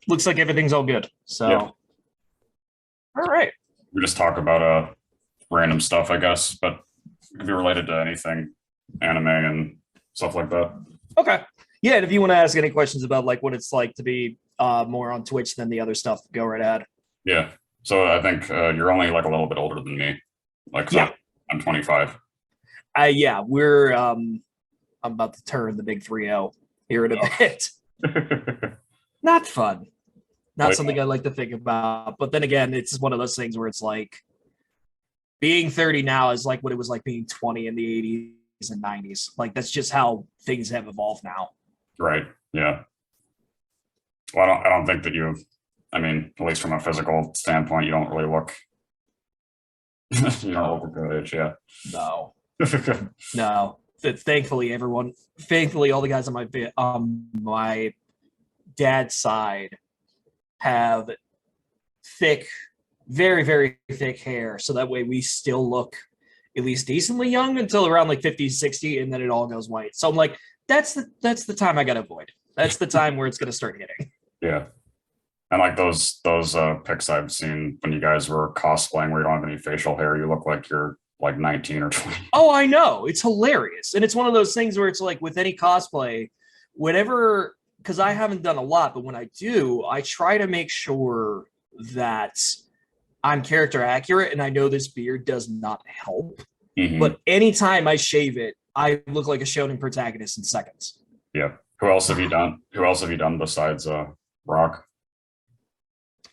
looks like everything's all good. So, Yeah, all right. we just talk about random stuff, I guess, but it could be related to anything, anime and stuff like that. Okay. Yeah, and if you want to ask any questions about like what it's like to be more on Twitch than the other stuff, go right ahead. Yeah. So I think you're only like a little bit older than me. Like, so Yeah. I'm 25. Yeah, we're I'm about to turn the big 3-0 here in a Oh. bit. Not fun. Not Wait, something I like to think about. But then again, it's one of those things where it's like being 30 now is like what it was like being 20 in the 80s and 90s. Like that's just how things have evolved now. right. Yeah. Well, I don't think that I mean, at least from a physical standpoint, you don't really look, you don't look a good age. Yeah. No. No. Thankfully all the guys on my dad's side have thick, very, very thick hair. So that way we still look at least decently young until around like 50, 60, and then it all goes white. So I'm like, that's the time I gotta avoid. That's the time where it's gonna start hitting. Yeah. And like those pics I've seen when you guys were cosplaying where you don't have any facial hair, you look like you're like 19 or 20. Oh, I know. It's hilarious. And it's one of those things where it's like with any cosplay, whenever, because I haven't done a lot, but when I do, I try to make sure that I'm character accurate. And I know this beard does not help. Hmm. But anytime I shave it, I look like a shonen protagonist in seconds. Yeah. Who else have you done? Who else have you done besides Rock?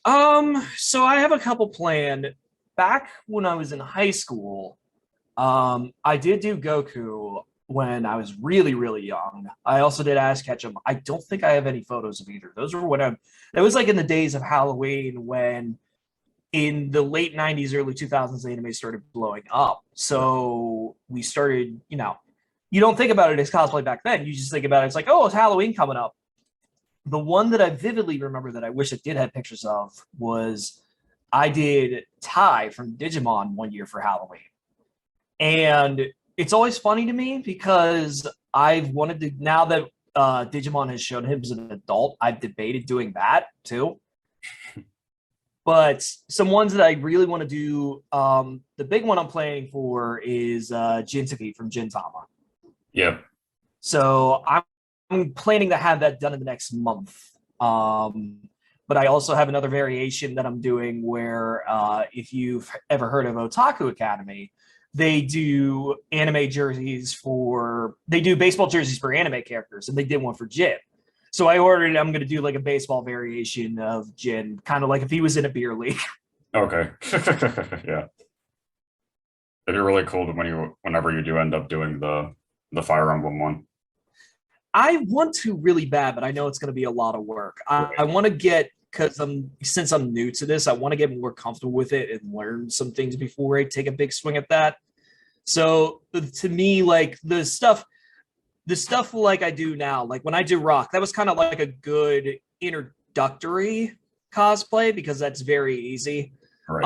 So I have a couple planned. Back when I was in high school, I did do Goku when I was really, really young. I also did Ash Ketchum. I don't think I have any photos of either. Those were when that was like in the days of Halloween when in the late 90s, early 2000s, anime started blowing up. So we started, you don't think about it as cosplay back then. You just think about it, it's like, oh, it's Halloween coming up. The one that I vividly remember that I wish I did have pictures of was I did Ty from Digimon one year for Halloween. And it's always funny to me because I've wanted to, now that Digimon has shown him as an adult, I've debated doing that too. But some ones that I really want to do, the big one I'm planning for is Jintaki from Gintama. Yep. So I'm planning to have that done in the next month. But I also have another variation that I'm doing where if you've ever heard of Otaku Academy, they do they do baseball jerseys for anime characters, and they did one for Jin. So I ordered, I'm going to do like a baseball variation of Jin, kind of like if he was in a beer league. Okay. Yeah. It'd be really cool whenever you do end up doing the Fire Emblem one. I want to really bad, but I know it's going to be a lot of work. I Right. want to get, because since I'm new to this, I want to get more comfortable with it and learn some things before I take a big swing at that. So to me, like the stuff like I do now, like when I do rock, that was kind of like a good introductory cosplay because that's very easy. Right.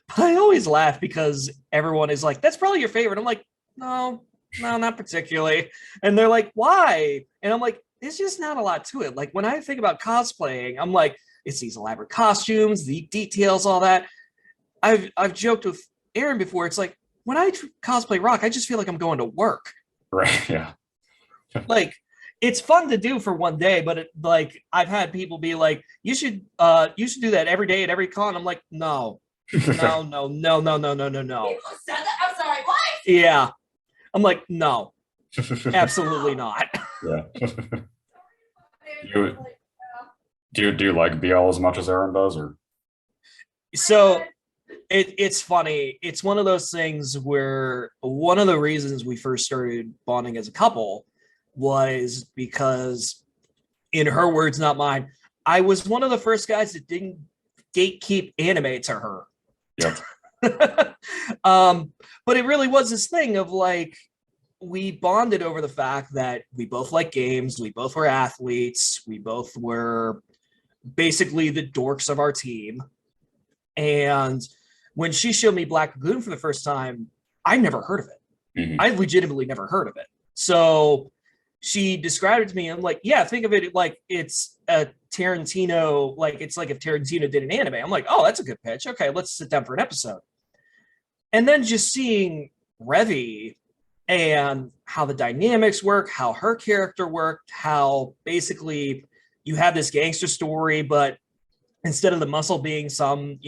But I always laugh because everyone is like, "That's probably your favorite." I'm like, "No, no, not particularly." And they're like, "Why?" And I'm like, "There's just not a lot to it." Like when I think about cosplaying, I'm like, it's these elaborate costumes, the details, all that. I've joked with Aaron before. It's like when I cosplay rock, I just feel like I'm going to work. Right. Yeah. Like it's fun to do for one day, but like I've had people be like, you should do that every day at every con. I'm like, no, no, no, no, no, no, no, no, no. I'm sorry, what? Yeah. I'm like, no, absolutely not. Yeah. You do you like BL as much as Aaron does, or So it's funny. It's one of those things where one of the reasons we first started bonding as a couple was because, in her words, not mine, I was one of the first guys that didn't gatekeep anime to her. yep. But it really was this thing of like we bonded over the fact that we both like games, we both were athletes, we both were basically the dorks of our team. And when she showed me Black Lagoon for the first time, I never heard of it. Hmm. I legitimately never heard of it. So she described it to me. I'm like, yeah, think of it like it's a Tarantino, like it's like if Tarantino did an anime. I'm like, oh, that's a good pitch. Okay, let's sit down for an episode. And then just seeing Revy and how the dynamics work, how her character worked, how basically you have this gangster story, but instead of the muscle being some,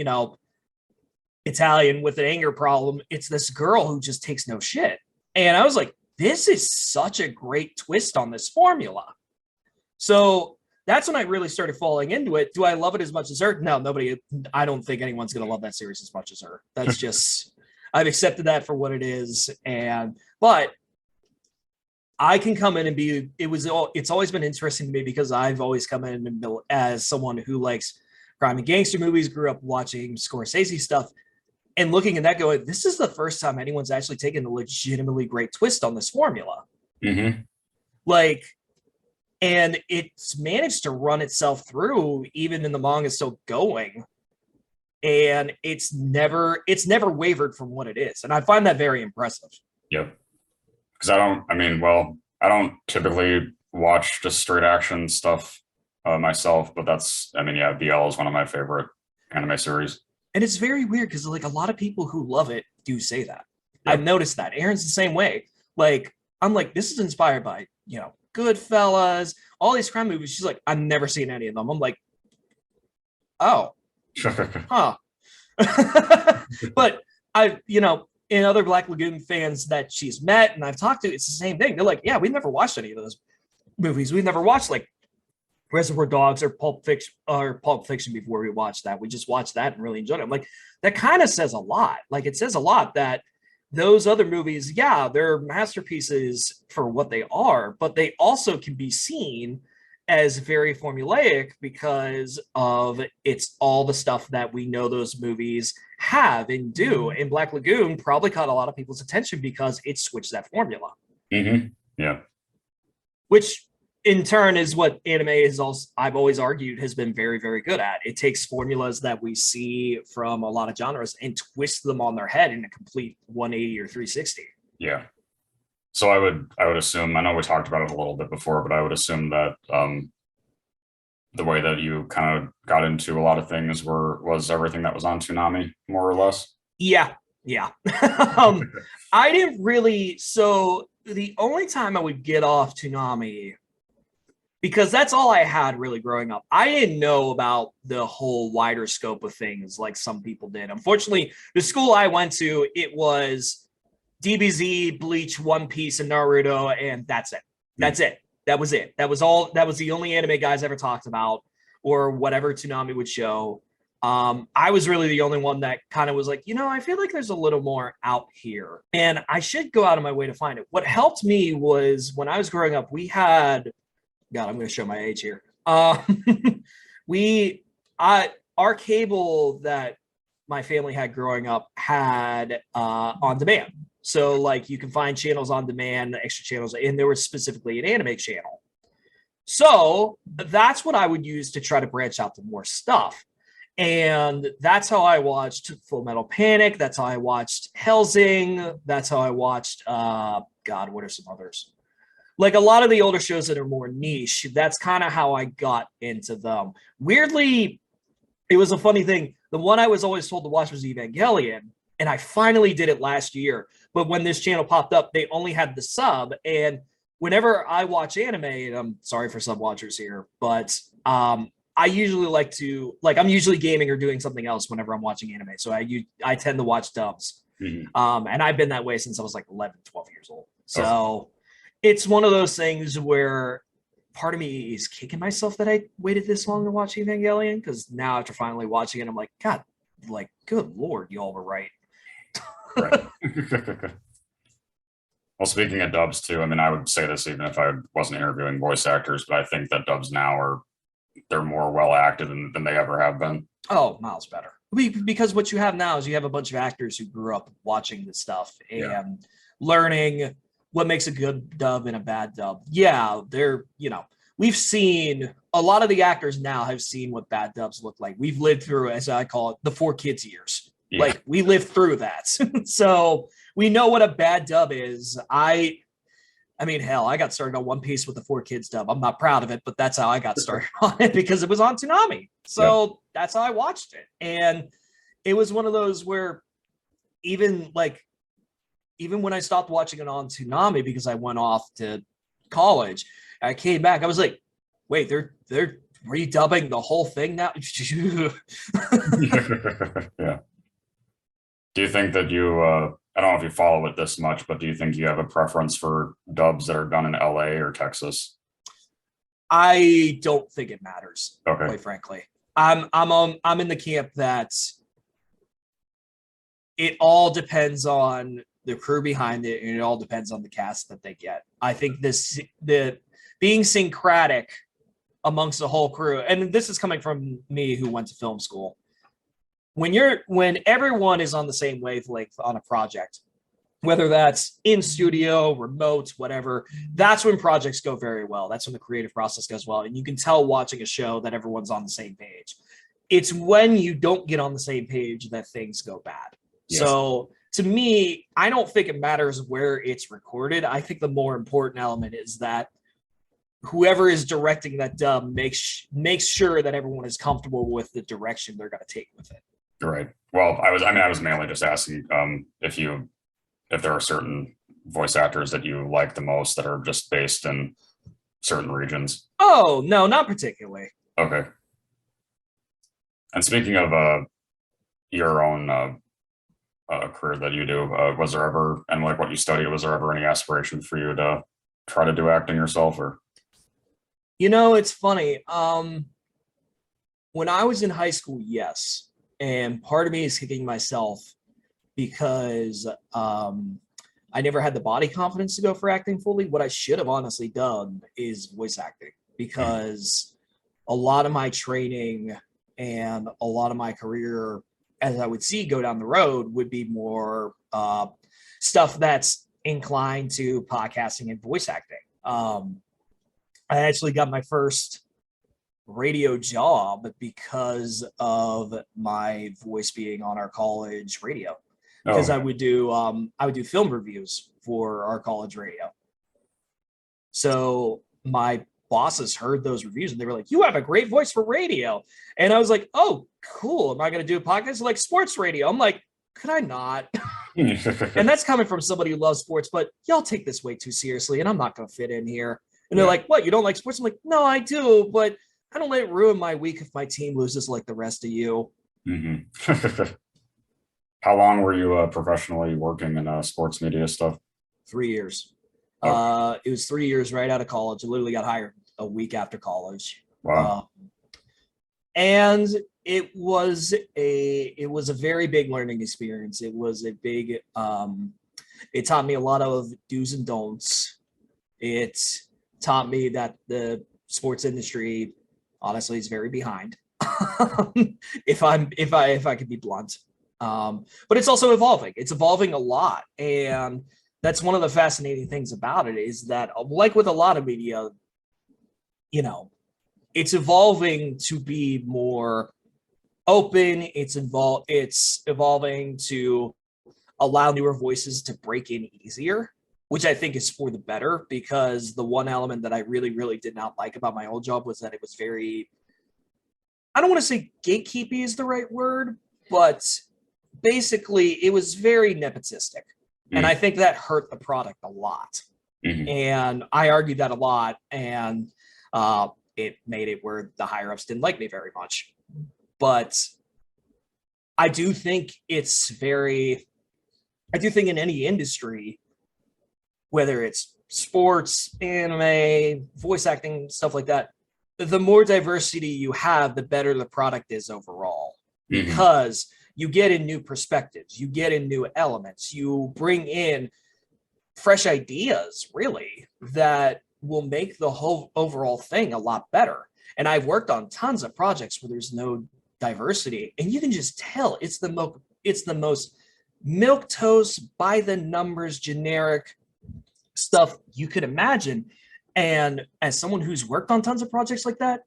Italian with an anger problem, it's this girl who just takes no shit. And I was like, this is such a great twist on this formula. So that's when I really started falling into it. Do I love it as much as her? No, I don't think anyone's going to love that series as much as her. That's just, I've accepted that for what it is. But I can come in and it's always been interesting to me because I've always come in as someone who likes crime and gangster movies, grew up watching Scorsese stuff, and looking at that going, this is the first time anyone's actually taken a legitimately great twist on this formula. Mm-hmm. And it's managed to run itself through even in the manga still going. And it's never wavered from what it is. And I find that very impressive. Yep. Because I don't typically watch just straight action stuff myself, but BL is one of my favorite anime series. And it's very weird because like a lot of people who love it do say that. Yep. I've noticed that. Aaron's the same way. Like, I'm like, this is inspired by, Goodfellas, all these crime movies. She's like, I've never seen any of them. I'm like, oh, huh. But in other Black Lagoon fans that she's met and I've talked to, it's the same thing. They're like, yeah, we've never watched any of those movies. We've never watched like Reservoir Dogs or Pulp Fiction before we watched that. We just watched that and really enjoyed it. I'm like, that kind of says a lot. Like, it says a lot that those other movies, yeah, they're masterpieces for what they are, but they also can be seen as very formulaic because of it's all the stuff that we know those movies have and do. And Black Lagoon probably caught a lot of people's attention because it switched that formula. Mm-hmm. Yeah. Which in turn is what anime is also, I've always argued, has been very, very good at. It takes formulas that we see from a lot of genres and twists them on their head in a complete 180 or 360. Yeah. So I would assume, I know we talked about it a little bit before, but I would assume that the way that you kind of got into a lot of things was everything that was on Toonami, more or less. Yeah. I didn't really, so the only time I would get off Toonami, because that's all I had really growing up, I didn't know about the whole wider scope of things like some people did. Unfortunately, the school I went to, it was DBZ, Bleach, One Piece, and Naruto, and that's it. That's it. That was it. That was all. That was the only anime guys ever talked about, or whatever Toonami would show. I was really the only one that kind of was like, I feel like there's a little more out here, and I should go out of my way to find it. What helped me was when I was growing up, we had, God, I'm going to show my age here. Our cable that my family had growing up had on demand. So like you can find channels on demand, extra channels, and there was specifically an anime channel. So that's what I would use to try to branch out to more stuff. And that's how I watched Full Metal Panic. That's how I watched Hellsing. That's how I watched, God, what are some others? Like a lot of the older shows that are more niche, that's kind of how I got into them. Weirdly, it was a funny thing. The one I was always told to watch was Evangelion, and I finally did it last year. But when this channel popped up, they only had the sub. And whenever I watch anime, and I'm sorry for sub watchers here, but I usually like to, I'm usually gaming or doing something else whenever I'm watching anime. So I tend to watch dubs. Mm-hmm. And I've been that way since I was like 11, 12 years old. So it's one of those things where part of me is kicking myself that I waited this long to watch Evangelion, because now after finally watching it, I'm like, God, like, good Lord, y'all were right. Right. Well, speaking of dubs too, I would say this even if I wasn't interviewing voice actors, but I think that dubs now they're more well acted than they ever have been. Oh, miles better. Because what you have now is you have a bunch of actors who grew up watching this stuff and learning what makes a good dub and a bad dub. Yeah, they're, we've seen a lot of the actors now have seen what bad dubs look like. We've lived through, as I call it, the 4 kids years. Yeah. Like, we lived through that. So we know what a bad dub is. I mean, hell, I got started on One Piece with the 4 Kids dub. I'm not proud of it, but that's how I got started on it because it was on Toonami. Yeah. So that's how I watched it. And it was one of those where even like, even when I stopped watching it on Toonami because I went off to college, I came back. I was like, wait, they're redubbing the whole thing now. Yeah. Do you think that you, I don't know if you follow it this much, but do you think you have a preference for dubs that are done in LA or Texas? I don't think it matters, Okay. quite frankly. I'm in the camp that it all depends on the crew behind it, and it all depends on the cast that they get. I think the being syncretic amongst the whole crew, and this is coming from me who went to film school. When everyone is on the same wavelength on a project, whether that's in studio, remote, whatever, that's when projects go very well. That's when the creative process goes well. And you can tell watching a show that everyone's on the same page. It's when you don't get on the same page that things go bad. Yes. So to me, I don't think it matters where it's recorded. I think the more important element is that whoever is directing that dub makes sure that everyone is comfortable with the direction they're going to take with it. Right. Well, I was mainly just asking if there are certain voice actors that you like the most that are just based in certain regions. Oh, no, not particularly. Okay. And speaking of your own career that you do, was there ever, and like what you studied, was there ever any aspiration for you to try to do acting yourself? Or It's funny. When I was in high school, yes. And part of me is kicking myself because I never had the body confidence to go for acting fully. What I should have honestly done is voice acting, because a lot of my training and a lot of my career, as I would see go down the road, would be more stuff that's inclined to podcasting and voice acting. I actually got my first radio job because of my voice being on our college radio, because I would do film reviews for our college radio. So my bosses heard those reviews and they were like, "You have a great voice for radio." And I was like, "Oh, cool. Am I going to do a podcast like sports radio?" I'm like, "Could I not?" And that's coming from somebody who loves sports, but y'all take this way too seriously and I'm not going to fit in here. And they're like, "What? You don't like sports?" I'm like, "No, I do, but I don't let it ruin my week if my team loses like the rest of you." Mm-hmm. How long were you professionally working in sports media stuff? 3 years. Okay. It was 3 years right out of college. I literally got hired a week after college. Wow. And it was a very big learning experience. It was a big it taught me a lot of do's and don'ts. It taught me that the sports industry honestly is very behind. if I could be blunt. But it's also evolving. It's evolving a lot. And that's one of the fascinating things about it, is that, like with a lot of media, it's evolving to be more open. It's evolving to allow newer voices to break in easier, which I think is for the better, because the one element that I really, really did not like about my old job was that it was very, I don't want to say gatekeepy is the right word, but basically it was very nepotistic. And I think that hurt the product a lot. And I argued that a lot, and it made it where the higher ups didn't like me very much. But I do think in any industry, whether it's sports, anime, voice acting, stuff like that, the more diversity you have, the better the product is overall. Because you get in new perspectives, you get in new elements, you bring in fresh ideas, really, that will make the whole overall thing a lot better. And I've worked on tons of projects where there's no diversity, and you can just tell it's the most milquetoast, by the numbers, generic stuff you could imagine. And as someone who's worked on tons of projects like that,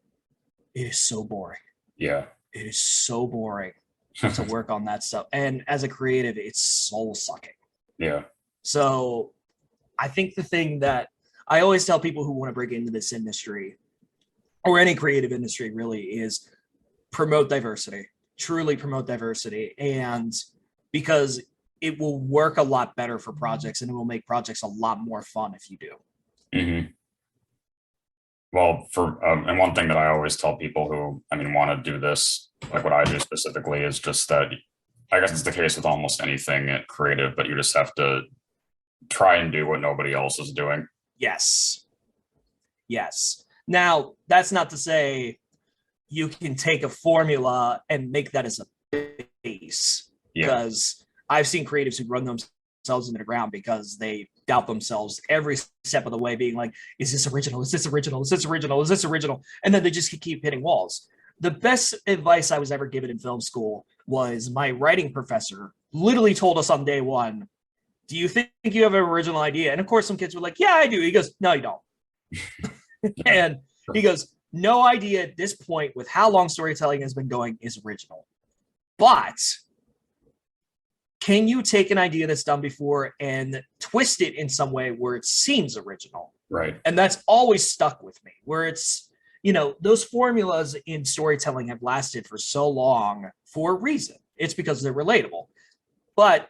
it is so boring. Yeah. It is so boring to work on that stuff. And as a creative, it's soul sucking. Yeah. So I think the thing that I always tell people who want to break into this industry or any creative industry really is promote diversity, truly promote diversity. And because it will work a lot better for projects and it will make projects a lot more fun if you do. Mm-hmm. Well, and one thing that I always tell people who, want to do this, like what I do specifically, is just that I guess it's the case with almost anything creative, but you just have to try and do what nobody else is doing. Yes. Yes. Now, that's not to say you can take a formula and make that as a base, because I've seen creatives who run themselves into the ground because they doubt themselves every step of the way, being like, is this original? Is this original? Is this original? Is this original? And then they just keep hitting walls. The best advice I was ever given in film school was my writing professor literally told us on day one, do you think you have an original idea? And of course, some kids were like, yeah, I do. He goes, no, you don't. And he goes, no idea at this point with how long storytelling has been going is original. But can you take an idea that's done before and twist it in some way where it seems original? Right. And that's always stuck with me, where it's, those formulas in storytelling have lasted for so long for a reason. It's because they're relatable. But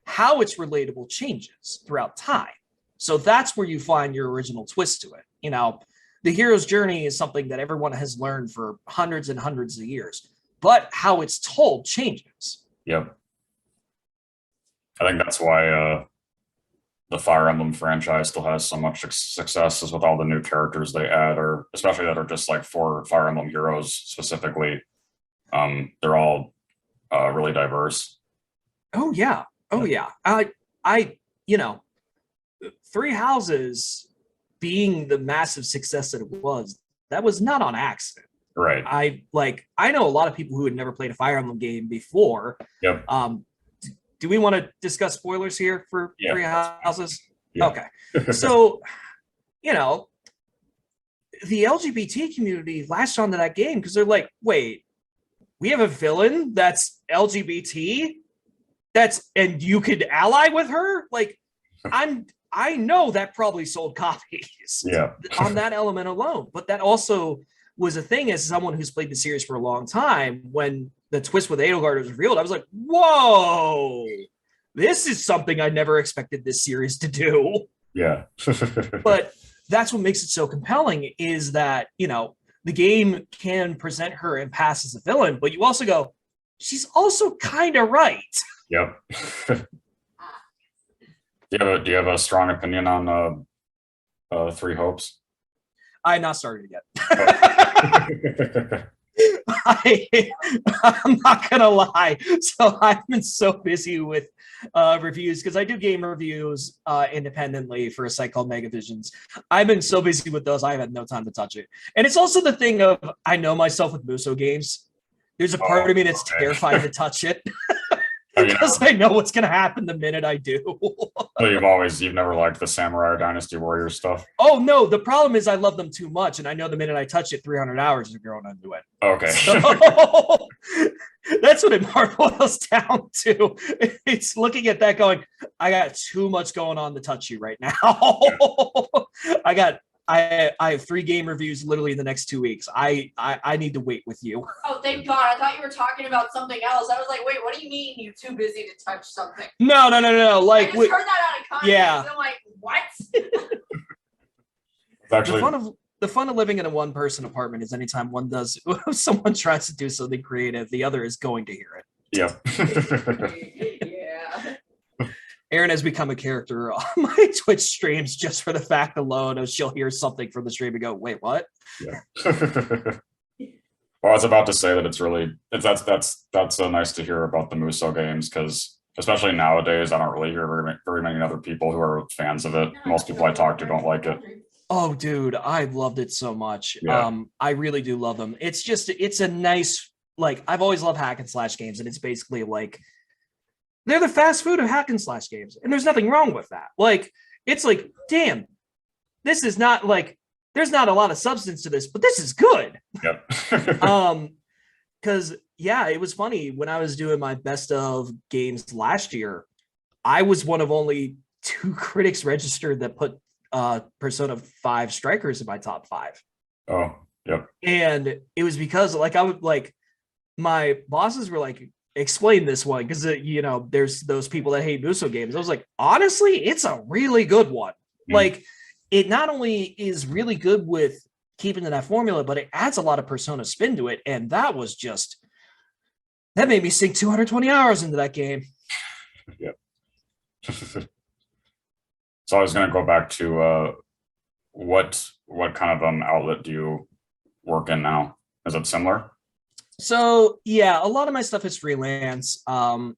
how it's relatable changes throughout time. So that's where you find your original twist to it. The hero's journey is something that everyone has learned for hundreds and hundreds of years, but how it's told changes. Yep. I think that's why the Fire Emblem franchise still has so much success, is with all the new characters they add, or especially that are just like for Fire Emblem heroes specifically. They're all really diverse. Oh yeah. Oh yeah. Three Houses being the massive success that it was, that was not on accident. Right. I know a lot of people who had never played a Fire Emblem game before. Yep. Do we want to discuss spoilers here for Three Houses? Yeah. Okay. So, the LGBT community latched onto that game because they're like, wait, we have a villain that's LGBT? And you could ally with her? Like, I know that probably sold copies on that element alone. But that also was a thing, as someone who's played the series for a long time. When the twist with Edelgard was revealed, I was like, whoa, this is something I never expected this series to do. Yeah. But that's what makes it so compelling, is that, the game can present her and pass as a villain, but you also go, she's also kind of right. Yep. Do you have a strong opinion on Three Hopes? I'm not started yet. I'm not gonna lie. So I've been so busy with reviews, because I do game reviews independently for a site called Megavisions. I've been so busy with those, I've had no time to touch it. And it's also the thing of, I know myself with Muso games. There's a part of me that's terrified to touch it. Because I know what's going to happen the minute I do. You've never liked the Samurai Dynasty Warrior stuff? Oh, no. The problem is I love them too much. And I know the minute I touch it, 300 hours are going into it. Okay. So, that's what it more boils down to. It's looking at that going, I got too much going on to touch you right now. I have 3 game reviews literally in the next 2 weeks. I need to wait with you. Oh, thank God. I thought you were talking about something else. I was like, wait, what do you mean you're too busy to touch something? No. Like, I just heard that out of context. Yeah. I'm like, what? Actually, the fun of living in a one-person apartment is anytime someone tries to do something creative, the other is going to hear it. Yeah. Erin has become a character on my Twitch streams just for the fact alone of she'll hear something from the stream and go, wait, what? Yeah. Well, I was about to say that that's so nice to hear about the Muso games, because especially nowadays, I don't really hear very many other people who are fans of it. Most people I talk to don't like it. Oh, dude, I loved it so much. Yeah. I really do love them. It's a nice, like, I've always loved hack and slash games, and it's basically like, they're the fast food of hack and slash games, and there's nothing wrong with that. Like, it's like, damn, this is not like, there's not a lot of substance to this, but this is good. Yep. Because it was funny when I was doing my best of games last year, I was one of only 2 critics registered that put Persona 5 Strikers in my top 5. Oh, yep. And it was because like I would like my bosses were like, explain this one because you know there's those people that hate Muso games. I was like, honestly, it's a really good one. Like it not only is really good with keeping to that formula, but it adds a lot of Persona spin to it. And that made me sink 220 hours into that game. Yep. So I was going to go back to what kind of outlet do you work in now? Is it similar? So yeah, a lot of my stuff is freelance.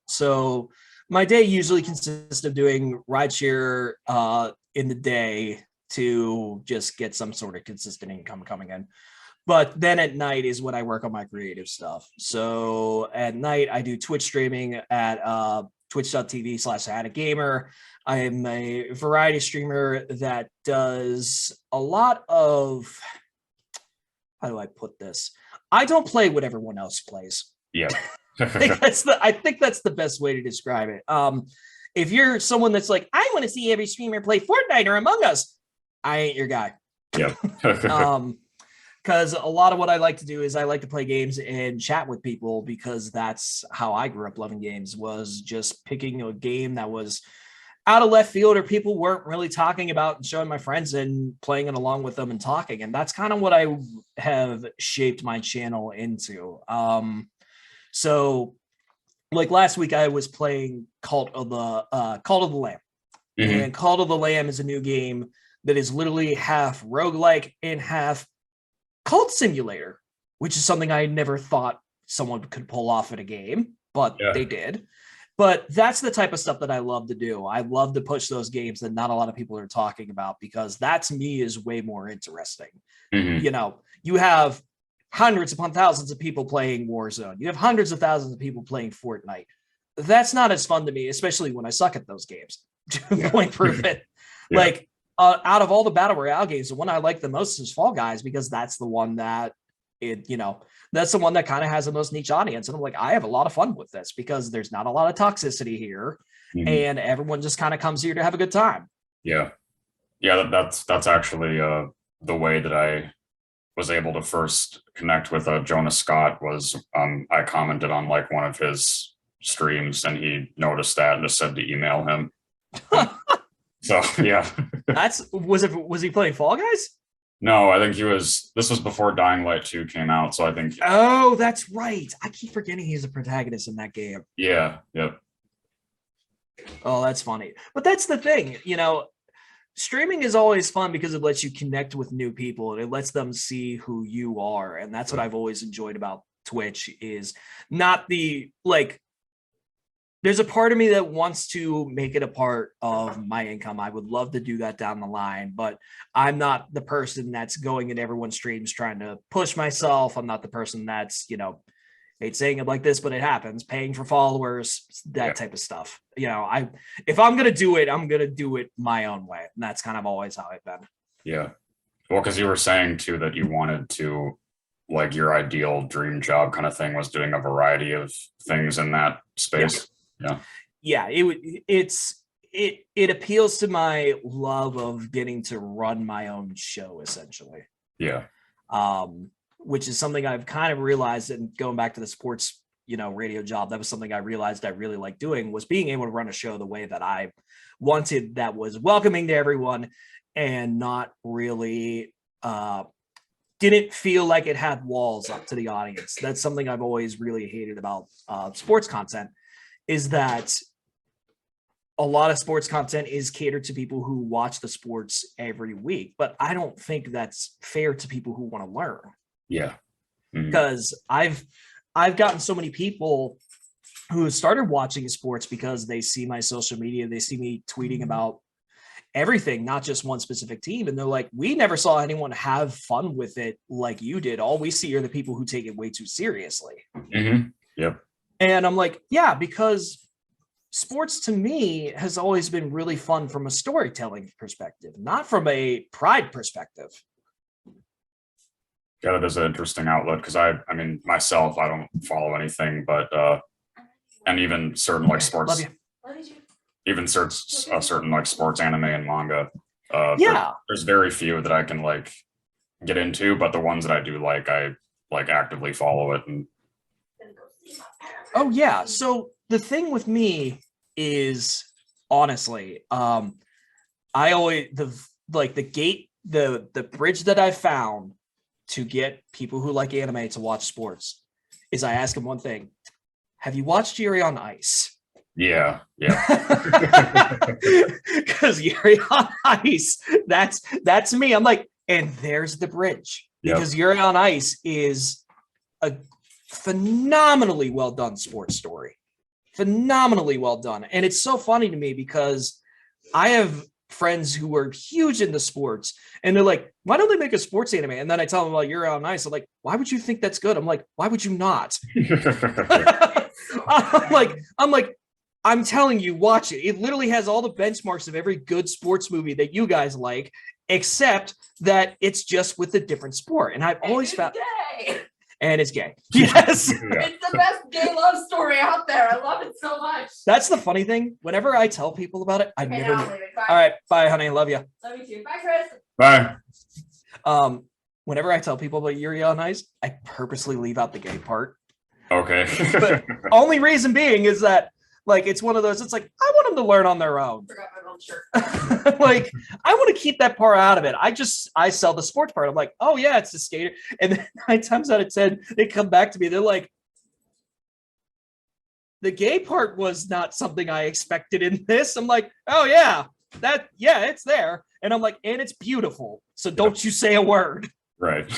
So my day usually consists of doing rideshare in the day to just get some sort of consistent income coming in. But then at night is when I work on my creative stuff. So at night I do Twitch streaming at twitch.tv/TheHattedGamer. I am a variety streamer that does a lot of, how do I put this? I don't play what everyone else plays. Yeah. I think that's the best way to describe it. If you're someone that's like, I want to see every streamer play Fortnite or Among Us, I ain't your guy. Yeah. Because a lot of what I like to do is I like to play games and chat with people, because that's how I grew up loving games, was just picking a game that was out of left field or people weren't really talking about and showing my friends and playing it along with them and talking. And that's kind of what I have shaped my channel into. So like last week I was playing Cult of the Lamb. Mm-hmm. And Cult of the Lamb is a new game that is literally half roguelike and half cult simulator, which is something I never thought someone could pull off in a game, but they did. But that's the type of stuff that I love to do. I love to push those games that not a lot of people are talking about, because that to me is way more interesting. Mm-hmm. You know, you have hundreds upon thousands of people playing Warzone. You have hundreds of thousands of people playing Fortnite. That's not as fun to me, especially when I suck at those games. Point proof it. Yeah. Like out of all the battle royale games, the one I like the most is Fall Guys, because that's the one that that's the one that kind of has the most niche audience. And I'm like, I have a lot of fun with this because there's not a lot of toxicity here, and everyone just kind of comes here to have a good time. Yeah. Yeah. That's actually the way that I was able to first connect with Jonas Scott was I commented on like one of his streams and he noticed that and just said to email him. So yeah. Was he playing Fall Guys? No, I think this was before Dying Light 2 came out, so I think. Oh, that's right. I keep forgetting he's a protagonist in that game. Yeah, yep. Oh, that's funny. But that's the thing, streaming is always fun because it lets you connect with new people and it lets them see who you are. And that's what I've always enjoyed about Twitch, is not the, like, there's a part of me that wants to make it a part of my income. I would love to do that down the line, but I'm not the person that's going in everyone's streams trying to push myself. I'm not the person that's, hate saying it like this, but it happens, paying for followers, that type of stuff. If I'm going to do it, I'm going to do it my own way. And that's kind of always how I've been. Yeah. Well, because you were saying too that you wanted to, like, your ideal dream job kind of thing was doing a variety of things in that space. Yeah. It appeals to my love of getting to run my own show, essentially. Yeah. Which is something I've kind of realized, and going back to the sports, radio job, that was something I realized I really liked doing, was being able to run a show the way that I wanted, that was welcoming to everyone and not really didn't feel like it had walls up to the audience. That's something I've always really hated about sports content, is that a lot of sports content is catered to people who watch the sports every week, but I don't think that's fair to people who want to learn. Yeah. Because I've gotten so many people who started watching sports because they see my social media, they see me tweeting about everything, not just one specific team. And they're like, we never saw anyone have fun with it like you did. All we see are the people who take it way too seriously. Mm-hmm. Yep. And I'm like, yeah, because sports to me has always been really fun from a storytelling perspective, not from a pride perspective. Yeah, that is an interesting outlet, because I mean, myself, I don't follow anything, but and even certain like sports, even certain like sports anime and manga. Yeah. There's very few that I can like get into, but the ones that I do like, I like actively follow it. And Oh yeah. So the thing with me is honestly, I always the bridge that I found to get people who like anime to watch sports is I ask them one thing: have you watched Yuri on Ice? yeah. Because Yuri on Ice, that's me. I'm like, and there's the bridge. Because Yuri on Ice is a phenomenally well done sports story. Phenomenally well done. And it's so funny to me because I have friends who are huge into sports and they're like, why don't they make a sports anime? And then I tell them about Yuri on Ice. I'm like, why would you think that's good? I'm like, why would you not? I'm like, I'm telling you, watch it. It literally has all the benchmarks of every good sports movie that you guys like, except that it's just with a different sport. And I've always found gay. And it's gay. Yes. It's the best gay love story out there. I love it so much. That's the funny thing. Whenever I tell people about it, I Okay, never. now I'm leaving. Bye. All right, bye, honey. Love you. Love you too. Bye, Chris. Bye. Whenever I tell people about Yuri on Ice, I purposely leave out the gay part. Okay. But only reason being is that, like, it's one of those. It's like I want them to learn on their own. Forgot my own shirt. Like, I want to keep that part out of it. I sell the sports part. I'm like, oh yeah, it's the skater. And then 9 times out of 10, they come back to me. They're like, the gay part was not something I expected in this. I'm like, oh yeah, it's there. And I'm like, and it's beautiful. So don't you say a word. Right.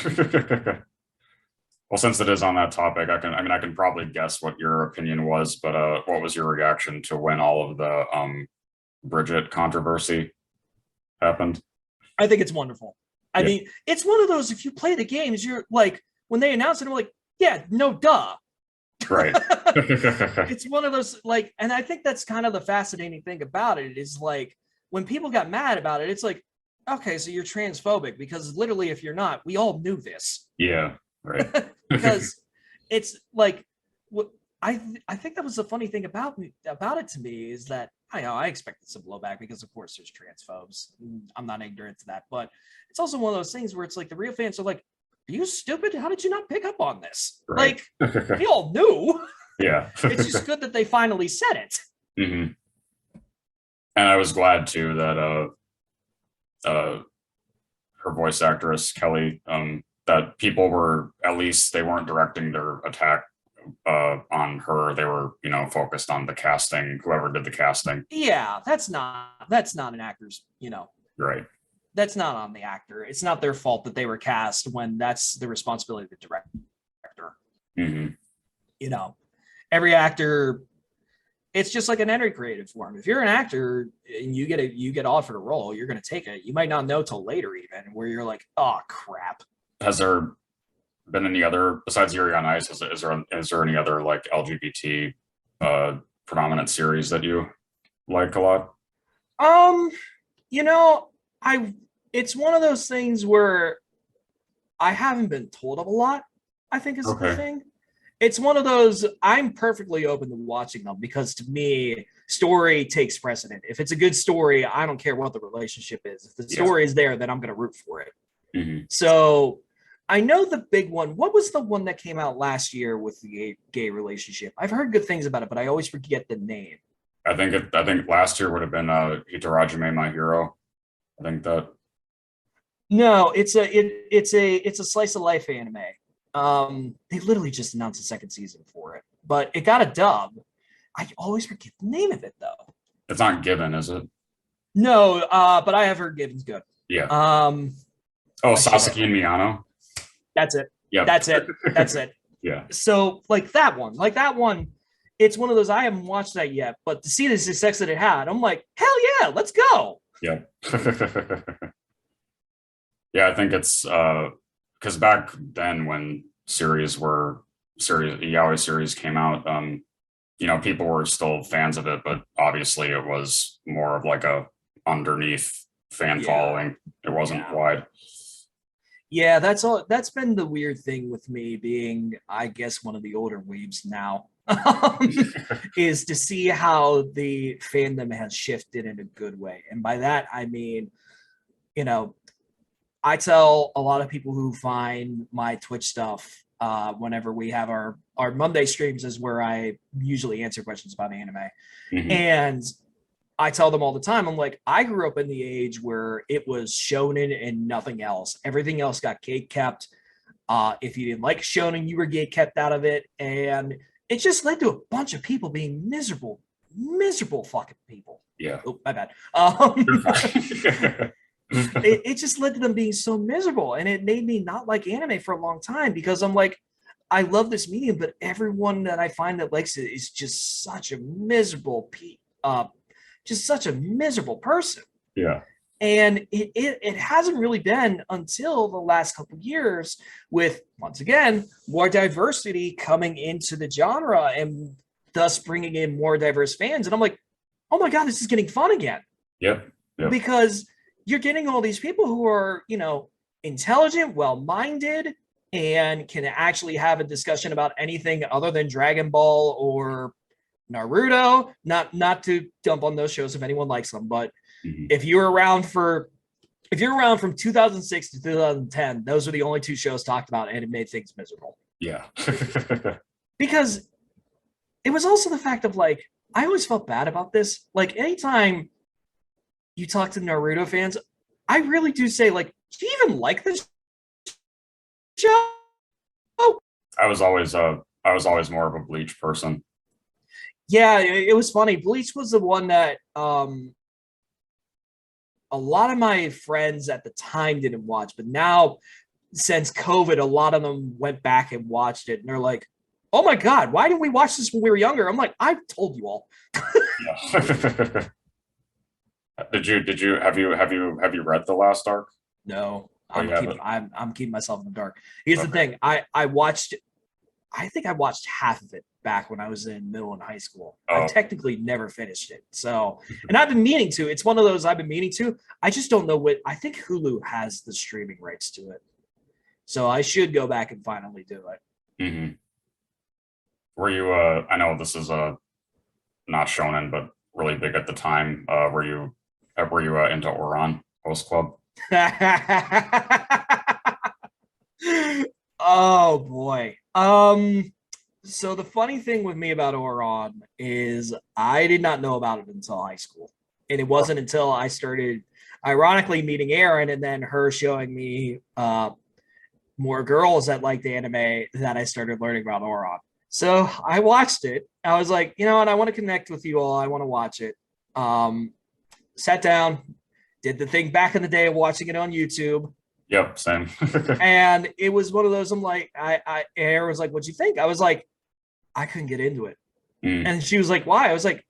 Well, since it is on that topic, I can probably guess what your opinion was, but what was your reaction to when all of the Bridget controversy happened? I think it's wonderful. I mean, it's one of those, if you play the games, you're like, when they announce it, I'm like, yeah, no duh. Right. It's one of those, like, and I think that's kind of the fascinating thing about it is like, when people got mad about it, it's like, okay, so you're transphobic, because literally, if you're not, we all knew this. Yeah. Right. Because it's like, I think that was the funny thing about it to me is that I expected some blowback because of course there's transphobes. I'm not ignorant to that, but it's also one of those things where it's like the real fans are like, "Are you stupid? How did you not pick up on this?" Right. Like we all knew. Yeah. It's just good that they finally said it. Mm-hmm. And I was glad too that her voice actress Kelly, that people were, at least they weren't directing their attack on her. They were, focused on the casting, whoever did the casting. Yeah, that's not an actor's, Right. That's not on the actor. It's not their fault that they were cast when that's the responsibility of the director. Mm-hmm. Every actor, it's just like in any creative form. If you're an actor and you get offered a role, you're going to take it. You might not know till later, even where you're like, oh crap. Has there been any other, besides Yuri on Ice, is there any other like LGBT predominant series that you like a lot? It's one of those things where I haven't been told of a lot, I think is the thing. It's one of those, I'm perfectly open to watching them because to me, story takes precedent. If it's a good story, I don't care what the relationship is. If the story is there, then I'm going to root for it. Mm-hmm. So I know the big one. What was the one that came out last year with the gay relationship? I've heard good things about it, but I always forget the name. I think last year would have been Hitorajime My Hero. I think that. No, it's a slice of life anime. They literally just announced a second season for it, but it got a dub. I always forget the name of it though. It's not Given, is it? No, but I have heard Given's good. Yeah. Sasaki and Miyano. That's it. Yeah. That's it. Yeah. So like that one, it's one of those, I haven't watched that yet, but to see the success that it had, I'm like, hell yeah, let's go. Yeah. Yeah, I think it's because back then when yaoi series came out, people were still fans of it, but obviously it was more of like a underneath fan following. It wasn't wide. Yeah, that's been the weird thing with me being, I guess, one of the older weebs now, is to see how the fandom has shifted in a good way. And by that, I mean, you know, I tell a lot of people who find my Twitch stuff whenever we have our Monday streams is where I usually answer questions about anime. Mhm. And I tell them all the time, I'm like, I grew up in the age where it was shonen and nothing else. Everything else got gate kept. If you didn't like shonen, you were gate kept out of it. And it just led to a bunch of people being miserable fucking people. Yeah. Oh, my bad. You're fine. It just led to them being so miserable. And it made me not like anime for a long time because I'm like, I love this medium, but everyone that I find that likes it is just such a just such a miserable person. Yeah. And it hasn't really been until the last couple of years with, once again, more diversity coming into the genre and thus bringing in more diverse fans. And I'm like, oh my God, this is getting fun again. Yep. Yep. Because you're getting all these people who are, intelligent, well-minded, and can actually have a discussion about anything other than Dragon Ball or Naruto. Not to dump on those shows if anyone likes them, but Mhm. if you're around from 2006 to 2010, those are the only two shows talked about, and it made things miserable. Yeah. Because it was also the fact of like, I always felt bad about this. Like anytime you talk to Naruto fans, I really do say like, do you even like this show? I was always more of a Bleach person. Yeah, it was funny. Bleach was the one that a lot of my friends at the time didn't watch, but now since COVID, a lot of them went back and watched it, and they're like, "Oh my God, why didn't we watch this when we were younger?" I'm like, "I've told you all." Yeah. Did you have you read the last arc? No, Oh, you haven't? I'm keeping myself in the dark. Here's the Okay. thing. I think I watched half of it back when I was in middle and high school. I've Oh, technically never finished it. So, and I've been meaning to. It's one of those I've been meaning to. I just don't know what. I think Hulu has the streaming rights to it. So I should go back and finally do it. mhm. Were you? I know this is not shonen, but really big at the time. Were you into Oran Host Club? Oh boy. So the funny thing with me about Oron is I did not know about it until high school. And it wasn't until I started ironically meeting Aaron and then her showing me more girls that liked anime that I started learning about Oron. So I watched it. I was like, you know what, I want to connect with you all. I want to watch it. Sat down, did the thing back in the day of watching it on YouTube. Yep, same. And it was one of those, I'm like, Aaron was like, what'd you think? I was like, I couldn't get into it. Mm. And she was like, why? I was like,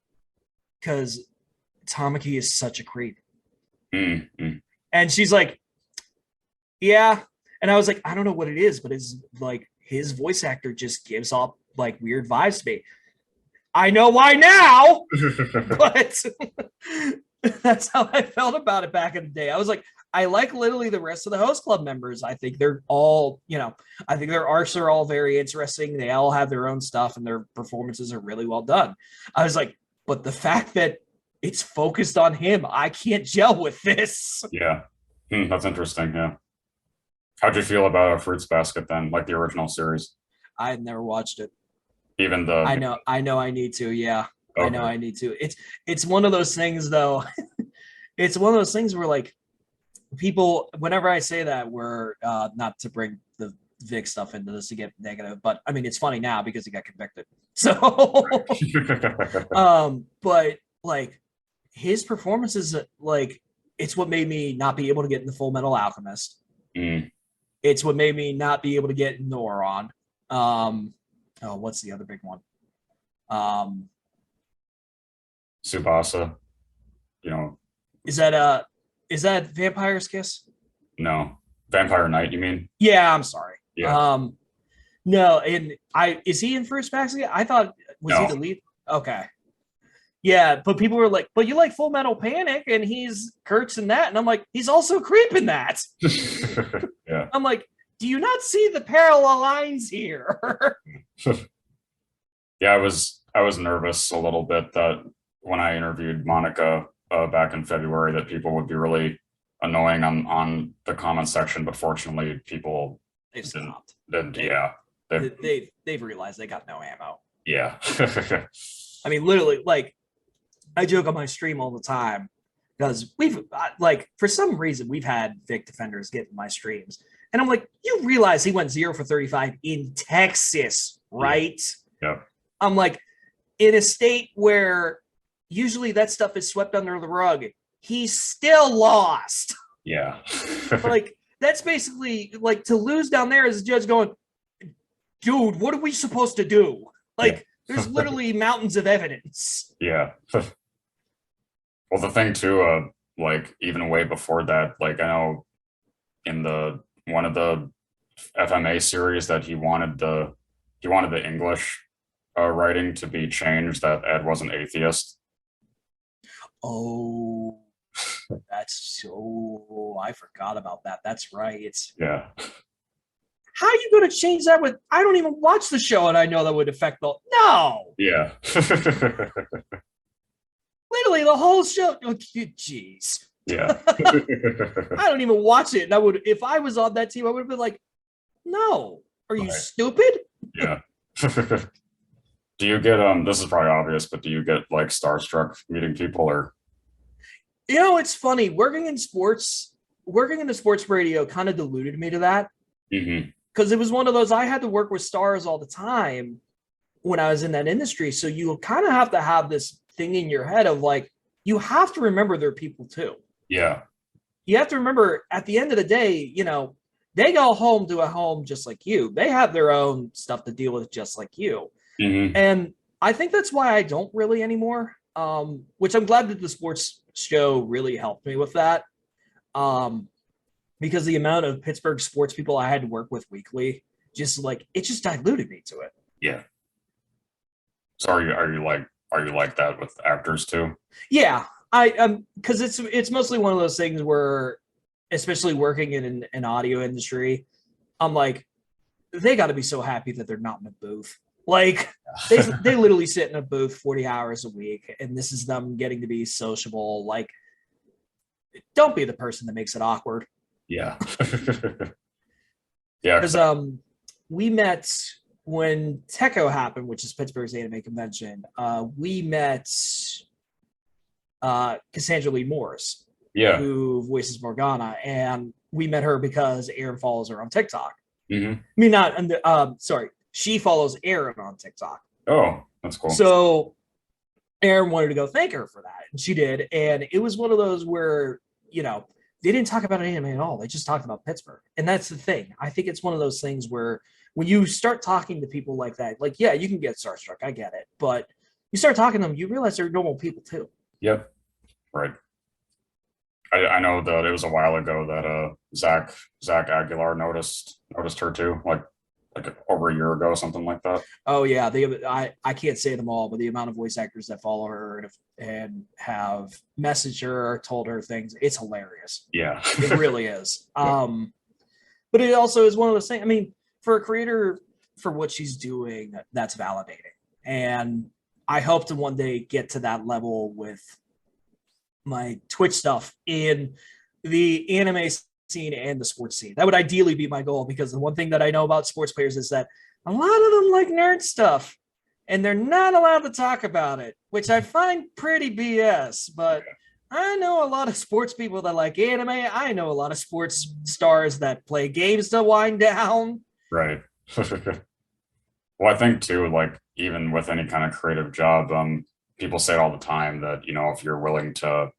because Tamaki is such a creep. Mm. And she's like, yeah. And I was like, I don't know what it is, but it's like his voice actor just gives off like weird vibes to me. I know why now, but that's how I felt about it back in the day. I was like, I like literally the rest of the host club members. I think they're all, I think their arcs are all very interesting. They all have their own stuff and their performances are really well done. I was like, but the fact that it's focused on him, I can't gel with this. Yeah. That's interesting. Yeah. How'd you feel about Fruits Basket then, like the original series? I had never watched it. Even the I know I need to. Yeah. Okay. I know I need to. It's one of those things though. It's one of those things where like people, whenever I say that, we're not to bring the Vic stuff into this to get negative, but I mean it's funny now because he got convicted. So but like his performances, like it's what made me not be able to get in the Full Metal Alchemist. Mm. It's what made me not be able to get in Noron. What's the other big one? Tsubasa, Is that Vampire's Kiss? no. Vampire Knight, you mean? Yeah, I'm sorry. Yeah. No, and is he in First Basket? I thought was No. he the lead? Okay. Yeah, but people were like, but you like Full Metal Panic, and he's Kurtz in that, and I'm like, he's also Creep in that. Yeah. I'm like, do you not see the parallel lines here? Yeah, I was nervous a little bit that when I interviewed Monica back in February that people would be really annoying on the comment section, but fortunately people They've didn't, stopped. yeah. They've realized they got no ammo. Yeah. I mean, literally, like, I joke on my stream all the time because like, for some reason, we've had Vic defenders get in my streams. And I'm like, you realize he went 0 for 35 in Texas, right? Yeah. I'm like, in a state where usually that stuff is swept under the rug, he still lost. Yeah. Like, that's basically like to lose down there as a judge going, dude, what are we supposed to do? Like, there's literally mountains of evidence. Yeah. Well, the thing too, like even way before that, like I know in the one of the FMA series that he wanted the English writing to be changed, that Ed was an atheist. Oh, that's so, I forgot about that. That's right. Yeah. How are you going to change that with, I don't even watch the show and I know that would affect the, no. Yeah. Literally the whole show. Oh, jeez. Yeah. I don't even watch it. And I would, if I was on that team, I would have been like, no, are you stupid? Yeah. Do you get this is probably obvious, but do you get like starstruck meeting people? Or You know, it's funny, working in the sports radio kind of deluded me to that. Because it was one of those, I had to work with stars all the time when I was in that industry. So you kind of have to have this thing in your head of like, you have to remember they're people too. Yeah. You have to remember at the end of the day, you know, they go home to a home just like you. They have their own stuff to deal with just like you. And I think that's why I don't really anymore, which I'm glad that the sports show really helped me with that. Because the amount of Pittsburgh sports people I had to work with weekly, just like, it just diluted me to it. Yeah. So are you like that with actors too? Yeah, because it's mostly one of those things where, especially working in an audio industry, I'm like, they got to be so happy that they're not in a booth. Like they literally sit in a booth 40 hours a week, and this is them getting to be sociable. Like, don't be the person that makes it awkward. Yeah. Yeah. Because we met when Techo happened, which is Pittsburgh's anime convention. We met Cassandra Lee Morris, who voices Morgana, and we met her because Aaron follows her on TikTok. I mean, sorry, she follows Aaron on TikTok. Oh, that's cool. So Aaron wanted to go thank her for that, and she did. And it was one of those where, you know, they didn't talk about anime at all. They just talked about Pittsburgh. And that's the thing. I think it's one of those things where when you start talking to people like that, like, yeah, you can get starstruck. I get it. But you start talking to them, you realize they're normal people too. Yep. Right. I know that it was a while ago that Zach Aguilar noticed her too, like over a year ago, something like that. Oh yeah, I can't say them all, but the amount of voice actors that follow her and have messaged her or told her things, it's hilarious. Yeah, it really is. But it also is one of those things. I mean, for a creator, for what she's doing, that's validating, and I hope to one day get to that level with my Twitch stuff in the anime scene and the sports scene. That would ideally be my goal, because the one thing that I know about sports players is that a lot of them like nerd stuff and they're not allowed to talk about it, which I find pretty BS. But I know a lot of sports people that like anime. I know a lot of sports stars that play games to wind down. Right. Well, I think too, like even with any kind of creative job, people say all the time that, you know, if you're willing to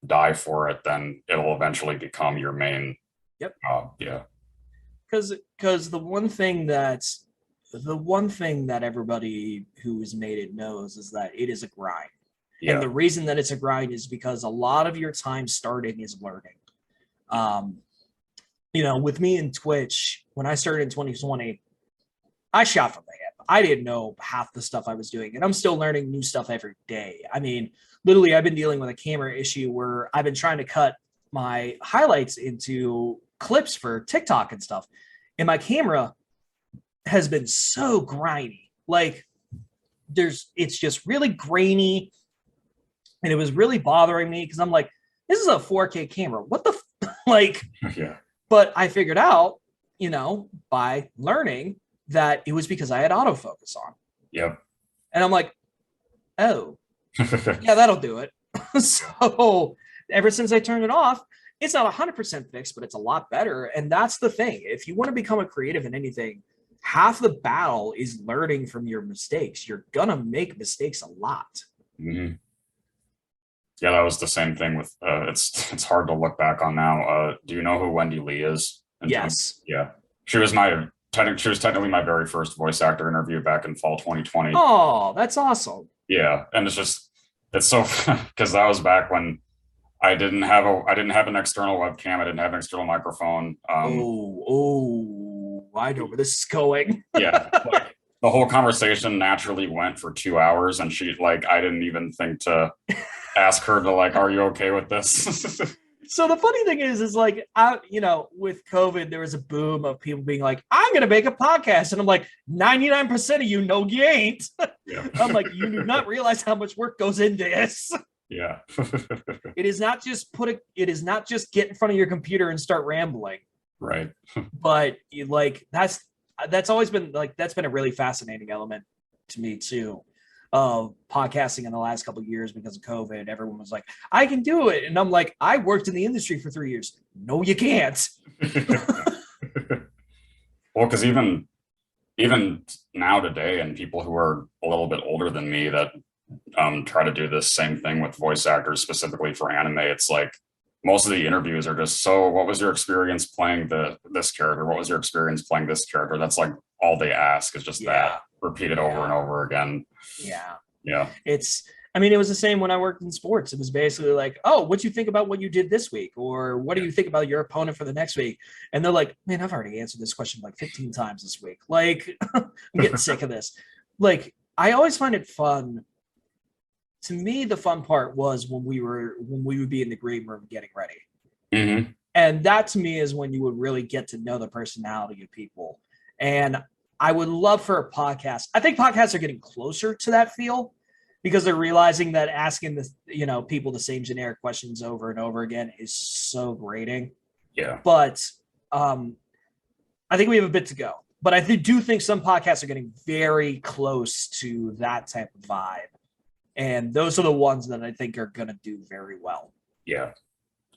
die for it, then it'll eventually become your main. Yep. Yeah. Because the one thing that everybody who has made it knows is that it is a grind. Yeah. And the reason that it's a grind is because a lot of your time starting is learning. You know, with me in Twitch, when I started in 2020, I shot from the hip. I didn't know half the stuff I was doing, and I'm still learning new stuff every day. I mean, literally, I've been dealing with a camera issue where I've been trying to cut my highlights into clips for TikTok and stuff, and my camera has been so grimy. Like, it's just really grainy, and it was really bothering me because I'm like, this is a 4K camera. What the Like, Yeah. but I figured out, by learning that it was because I had autofocus on. Yep. And I'm like, oh, yeah, that'll do it. So ever since I turned it off, it's not 100% fixed, but it's a lot better. And that's the thing. If you want to become a creative in anything, half the battle is learning from your mistakes. You're going to make mistakes a lot. Mm-hmm. Yeah, that was the same thing with it's hard to look back on now. Do you know who Wendy Lee is? Yes. Yeah. She was technically my very first voice actor interview back in fall 2020. Oh, that's awesome. Yeah, and it's so because that was back when I didn't have an external webcam, I didn't have an external microphone. I know where this is going. Yeah, like the whole conversation naturally went for 2 hours, and I didn't even think to ask her to are you okay with this? So the funny thing is with COVID, there was a boom of people being like, I'm going to make a podcast. And I'm like, 99% of you know you ain't. Yeah. I'm like, you do not realize how much work goes into this. Yeah. It is not just get in front of your computer and start rambling. Right. But that's always been that's been a really fascinating element to me too. Of podcasting in the last couple of years because of COVID, everyone was like, I can do it. And I'm like, I worked in the industry for 3 years. No, you can't. Well, because even now today, and people who are a little bit older than me that try to do this same thing with voice actors specifically for anime, it's like most of the interviews are just, so what was your experience playing this character? What was your experience playing this character? That's like all they ask is just that repeated over and over again. Yeah. It was the same when I worked in sports. It was basically like, oh, what'd you think about what you did this week? Or what do you think about your opponent for the next week? And they're like, man, I've already answered this question like 15 times this week. Like, I'm getting sick of this. Like, I always find it fun. To me, the fun part was when we would be in the green room getting ready. Mm-hmm. And that to me is when you would really get to know the personality of people. And I would love for a podcast. I think podcasts are getting closer to that feel because they're realizing that asking people the same generic questions over and over again is so grating. Yeah. But I think we have a bit to go. But I do think some podcasts are getting very close to that type of vibe. And those are the ones that I think are going to do very well. Yeah.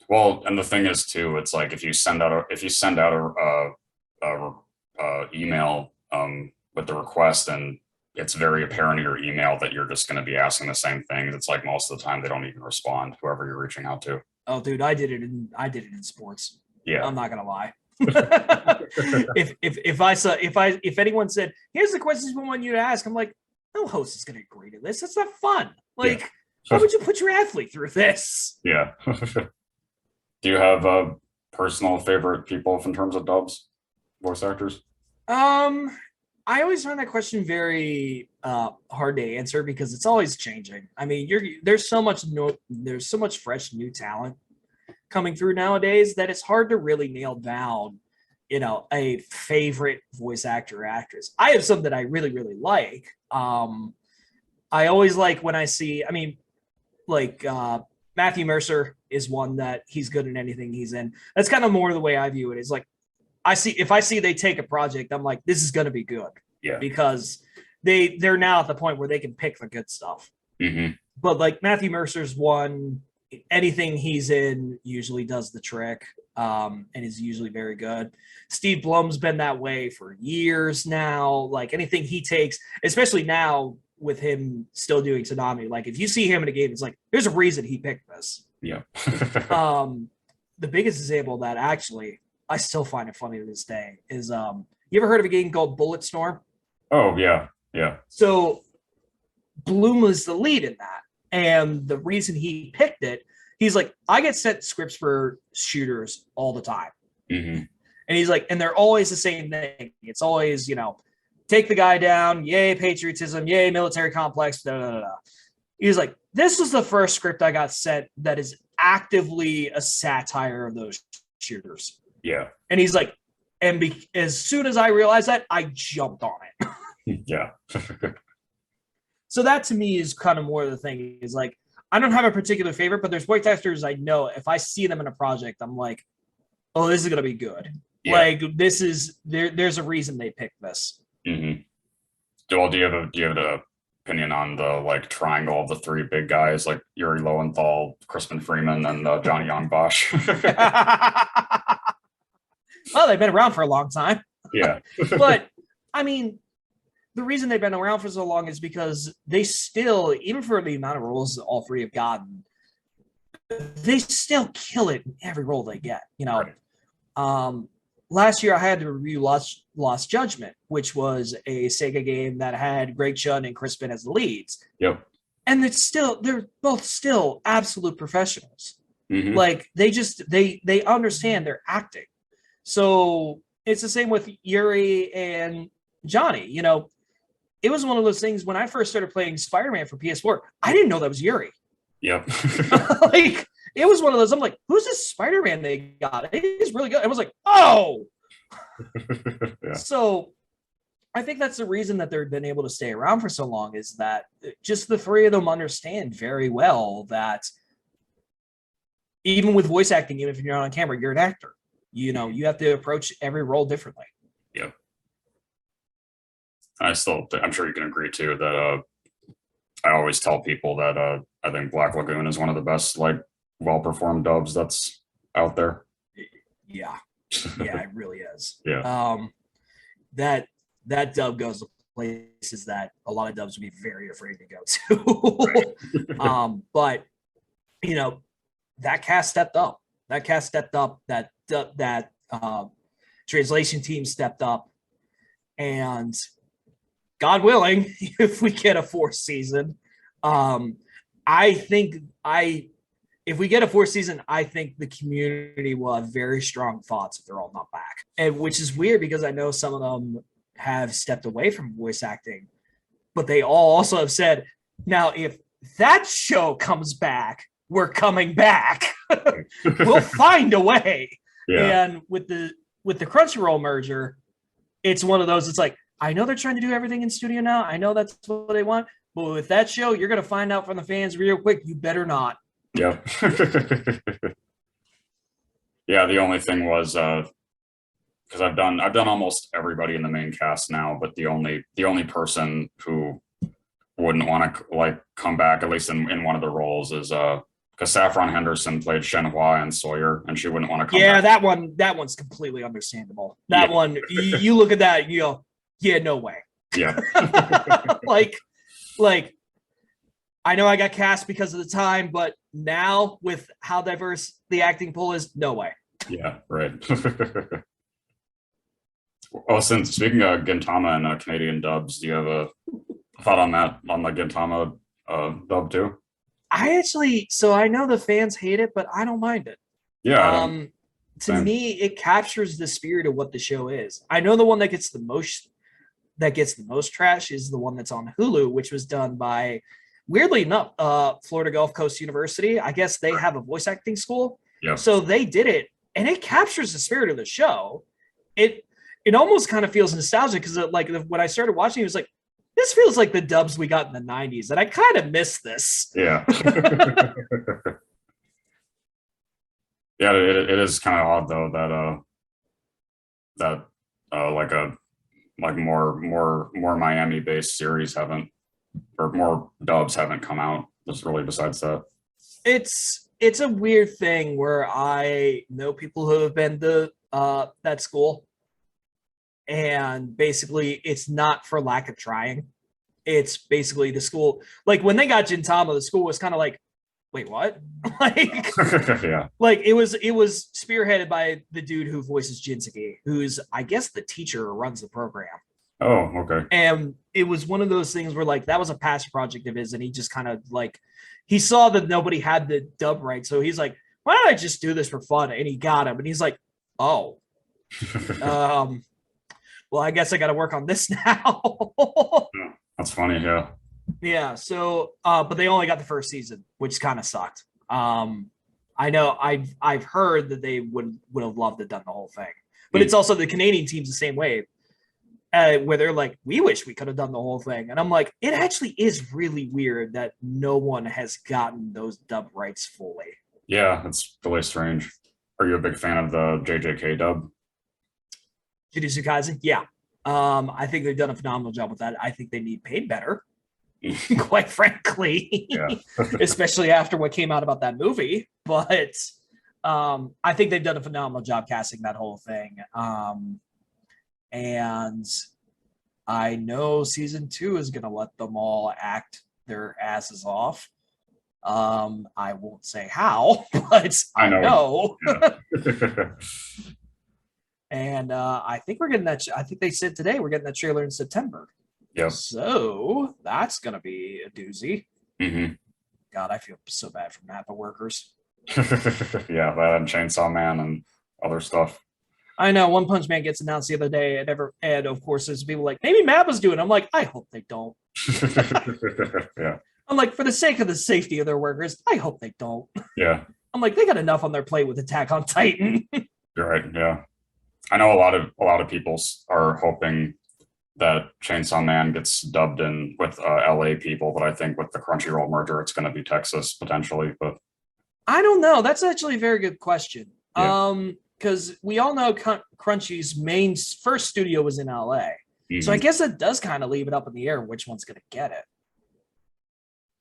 Well, and the thing is too, it's like if you send out a email with the request, and it's very apparent in your email that you're just going to be asking the same things. It's like most of the time they don't even respond, whoever you're reaching out to. Oh, dude, I did it in sports. Yeah, I'm not gonna lie. if anyone said, "Here's the questions we want you to ask," I'm like, no host is gonna agree to this. That's not fun. Like, why would you put your athlete through this? Yeah. Do you have personal favorite people in terms of dubs, voice actors? I always find that question very hard to answer because it's always changing. I mean, there's so much fresh new talent coming through nowadays that it's hard to really nail down, a favorite voice actor or actress. I have some that I really, really like. I always like when I see, Matthew Mercer is one that he's good in anything he's in. That's kind of more the way I view it. Is like, if I see they take a project, I'm like, this is going to be good. Yeah. Because they're now at the point where they can pick the good stuff. Mm-hmm. But like Matthew Mercer's one, anything he's in usually does the trick, and is usually very good. Steve Blum's been that way for years now. Like anything he takes, especially now with him still doing Tsunami, like if you see him in a game, it's like, there's a reason he picked this. Yeah. The biggest example of that, actually, I still find it funny to this day, is you ever heard of a game called Bulletstorm? Oh, yeah. Yeah. So Bloom was the lead in that. And the reason he picked it, he's like, I get sent scripts for shooters all the time. Mm-hmm. And he's like, and they're always the same thing. It's always, take the guy down, yay, patriotism, yay, military complex, da, da, da, da. He's like, this was the first script I got sent that is actively a satire of those shooters. Yeah. And he's like, as soon as I realized that, I jumped on it. Yeah. So that to me is kind of more of the thing, is like, I don't have a particular favorite, but there's voice actors I know, if I see them in a project, I'm like, oh, this is gonna be good. Yeah. Like this is there's a reason they picked this. Mm-hmm. Well, do you have an opinion on the like triangle of the three big guys, like Yuri Lowenthal, Crispin Freeman, and Johnny Young Bosch? Well, they've been around for a long time. Yeah. But I mean, the reason they've been around for so long is because they still, even for the amount of roles all three have gotten, they still kill it in every role they get. You know, Right. Last year I had to review Lost Judgment, which was a Sega game that had Greg Chun and Crispin as the leads. Yep. And they're both still absolute professionals. Mm-hmm. Like they understand their acting. So it's the same with Yuri and Johnny. You know, it was one of those things when I first started playing Spider-Man for PS4, I didn't know that was Yuri. Yep. Like it was one of those. I'm like, who's this Spider-Man they got? He's really good. I was like, oh. Yeah. So I think that's the reason that they've been able to stay around for so long is that just the three of them understand very well that even with voice acting, even if you're not on camera, you're an actor. You know, you have to approach every role differently. Yep. I'm sure you can agree too that I always tell people that I think Black Lagoon is one of the best like well-performed dubs that's out there. Yeah. Yeah, it really is. Yeah. That dub goes to places that a lot of dubs would be very afraid to go to. Right. But you know, that cast stepped up. That translation team stepped up, and God willing, if we get a fourth season, if we get a fourth season, I think the community will have very strong thoughts if they're all not back. And which is weird because I know some of them have stepped away from voice acting, but they all also have said, now if that show comes back, we're coming back. We'll find a way. Yeah. And with the Crunchyroll merger, it's one of those, it's like, I know they're trying to do everything in studio now. I know that's what they want. But with that show, you're going to find out from the fans real quick. You better not. Yep. Yeah, the only thing was because I've done almost everybody in the main cast now, but the only person who wouldn't want to like come back, at least in one of the roles, is because Saffron Henderson played Shenhua and Sawyer, and she wouldn't want to come back. that one's completely understandable. That one, you look at that and you go, yeah, no way. Yeah. like I know I got cast because of the time, but now with how diverse the acting pool is, no way. Yeah, right. Oh, since speaking of Gintama and Canadian dubs, do you have a thought on that, on the Gintama dub too? I know the fans hate it, but I don't mind it. Yeah. To me, it captures the spirit of what the show is. I know the one that gets the most trash is the one that's on Hulu, which was done by, weirdly enough, Florida Gulf Coast University. I guess they have a voice acting school. Yeah. So they did it, and it captures the spirit of the show. It almost kind of feels nostalgic because like when I started watching, it was like, this feels like the dubs we got in the 90s, and I kind of miss this. Yeah. Yeah, it is kind of odd though that more Miami based series haven't, or more dubs haven't come out. Just really besides that. It's a weird thing where I know people who have been to that school, and basically it's not for lack of trying. It's basically the school, like when they got Gintama, the school was kind of like, wait, what? Like, Yeah. Like it was spearheaded by the dude who voices Jinsuke, who's I guess the teacher who runs the program. Oh, okay. And it was one of those things where like that was a past project of his, and he just kind of like he saw that nobody had the dub right, so he's like, why don't I just do this for fun? And he got him, and he's like, oh, well, I guess I got to work on this now. Yeah, that's funny. Yeah. Yeah. So, but they only got the first season, which kind of sucked. I know I've heard that they would have loved to have done the whole thing, but it's also the Canadian team's the same way, where they're like, we wish we could have done the whole thing, and I'm like, it actually is really weird that no one has gotten those dub rights fully. Yeah, it's really strange. Are you a big fan of the JJK dub? Jujutsu Kaisen, yeah. I think they've done a phenomenal job with that. I think they need paid better, quite frankly, Yeah. especially after what came out about that movie. But I think they've done a phenomenal job casting that whole thing. And I know season 2 is going to let them all act their asses off. I won't say how, but I know. Yeah. And I think we're getting that. I think they said today we're getting that trailer in September. Yep. So that's gonna be a doozy. Mm-hmm. God, I feel so bad for Napa workers. Yeah, that and Chainsaw Man and other stuff. I know One Punch Man gets announced the other day, and of course there's people like maybe Mappa's doing it. I'm like, I hope they don't. Yeah. I'm like, for the sake of the safety of their workers, I hope they don't. Yeah. I'm like, they got enough on their plate with Attack on Titan. You're right. Yeah. I know a lot of people are hoping that Chainsaw Man gets dubbed in with LA people, but I think with the Crunchyroll merger, it's going to be Texas potentially. But I don't know. That's actually a very good question. Yeah. Because we all know Crunchy's main first studio was in LA. Mm-hmm. So I guess it does kind of leave it up in the air which one's going to get it.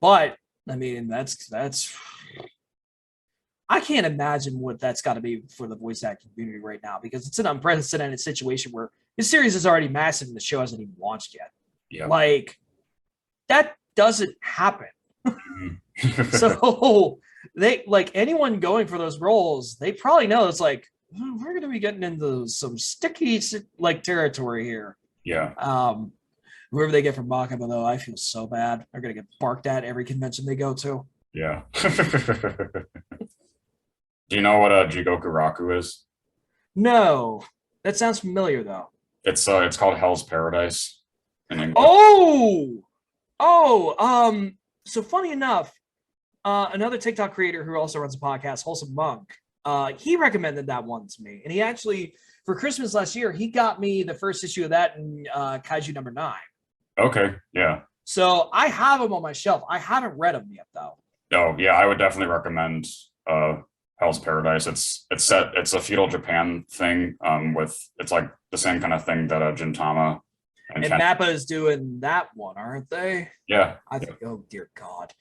But I mean, that's I can't imagine what that's got to be for the voice acting community right now, because it's an unprecedented situation where this series is already massive and the show hasn't even launched yet. Yeah. Like, that doesn't happen. Mm-hmm. So they, like, anyone going for those roles, they probably know it's like, we're going to be getting into some sticky like territory here. Yeah. Whoever they get from Makaba, though, I feel so bad. They're going to get barked at every convention they go to. Yeah. Do you know what Jigoku Raku is? No, that sounds familiar though. It's called Hell's Paradise in English. So funny enough, another TikTok creator who also runs a podcast, Wholesome Monk, he recommended that one to me, and he actually, for Christmas last year, he got me the first issue of that in Kaiju number 9. Okay, yeah. So I have them on my shelf. I haven't read them yet though. Oh yeah, I would definitely recommend Hell's Paradise. It's a feudal Japan thing. It's like the same kind of thing that Gintama and Mappa is doing that one, aren't they? Yeah. I think. Oh dear God.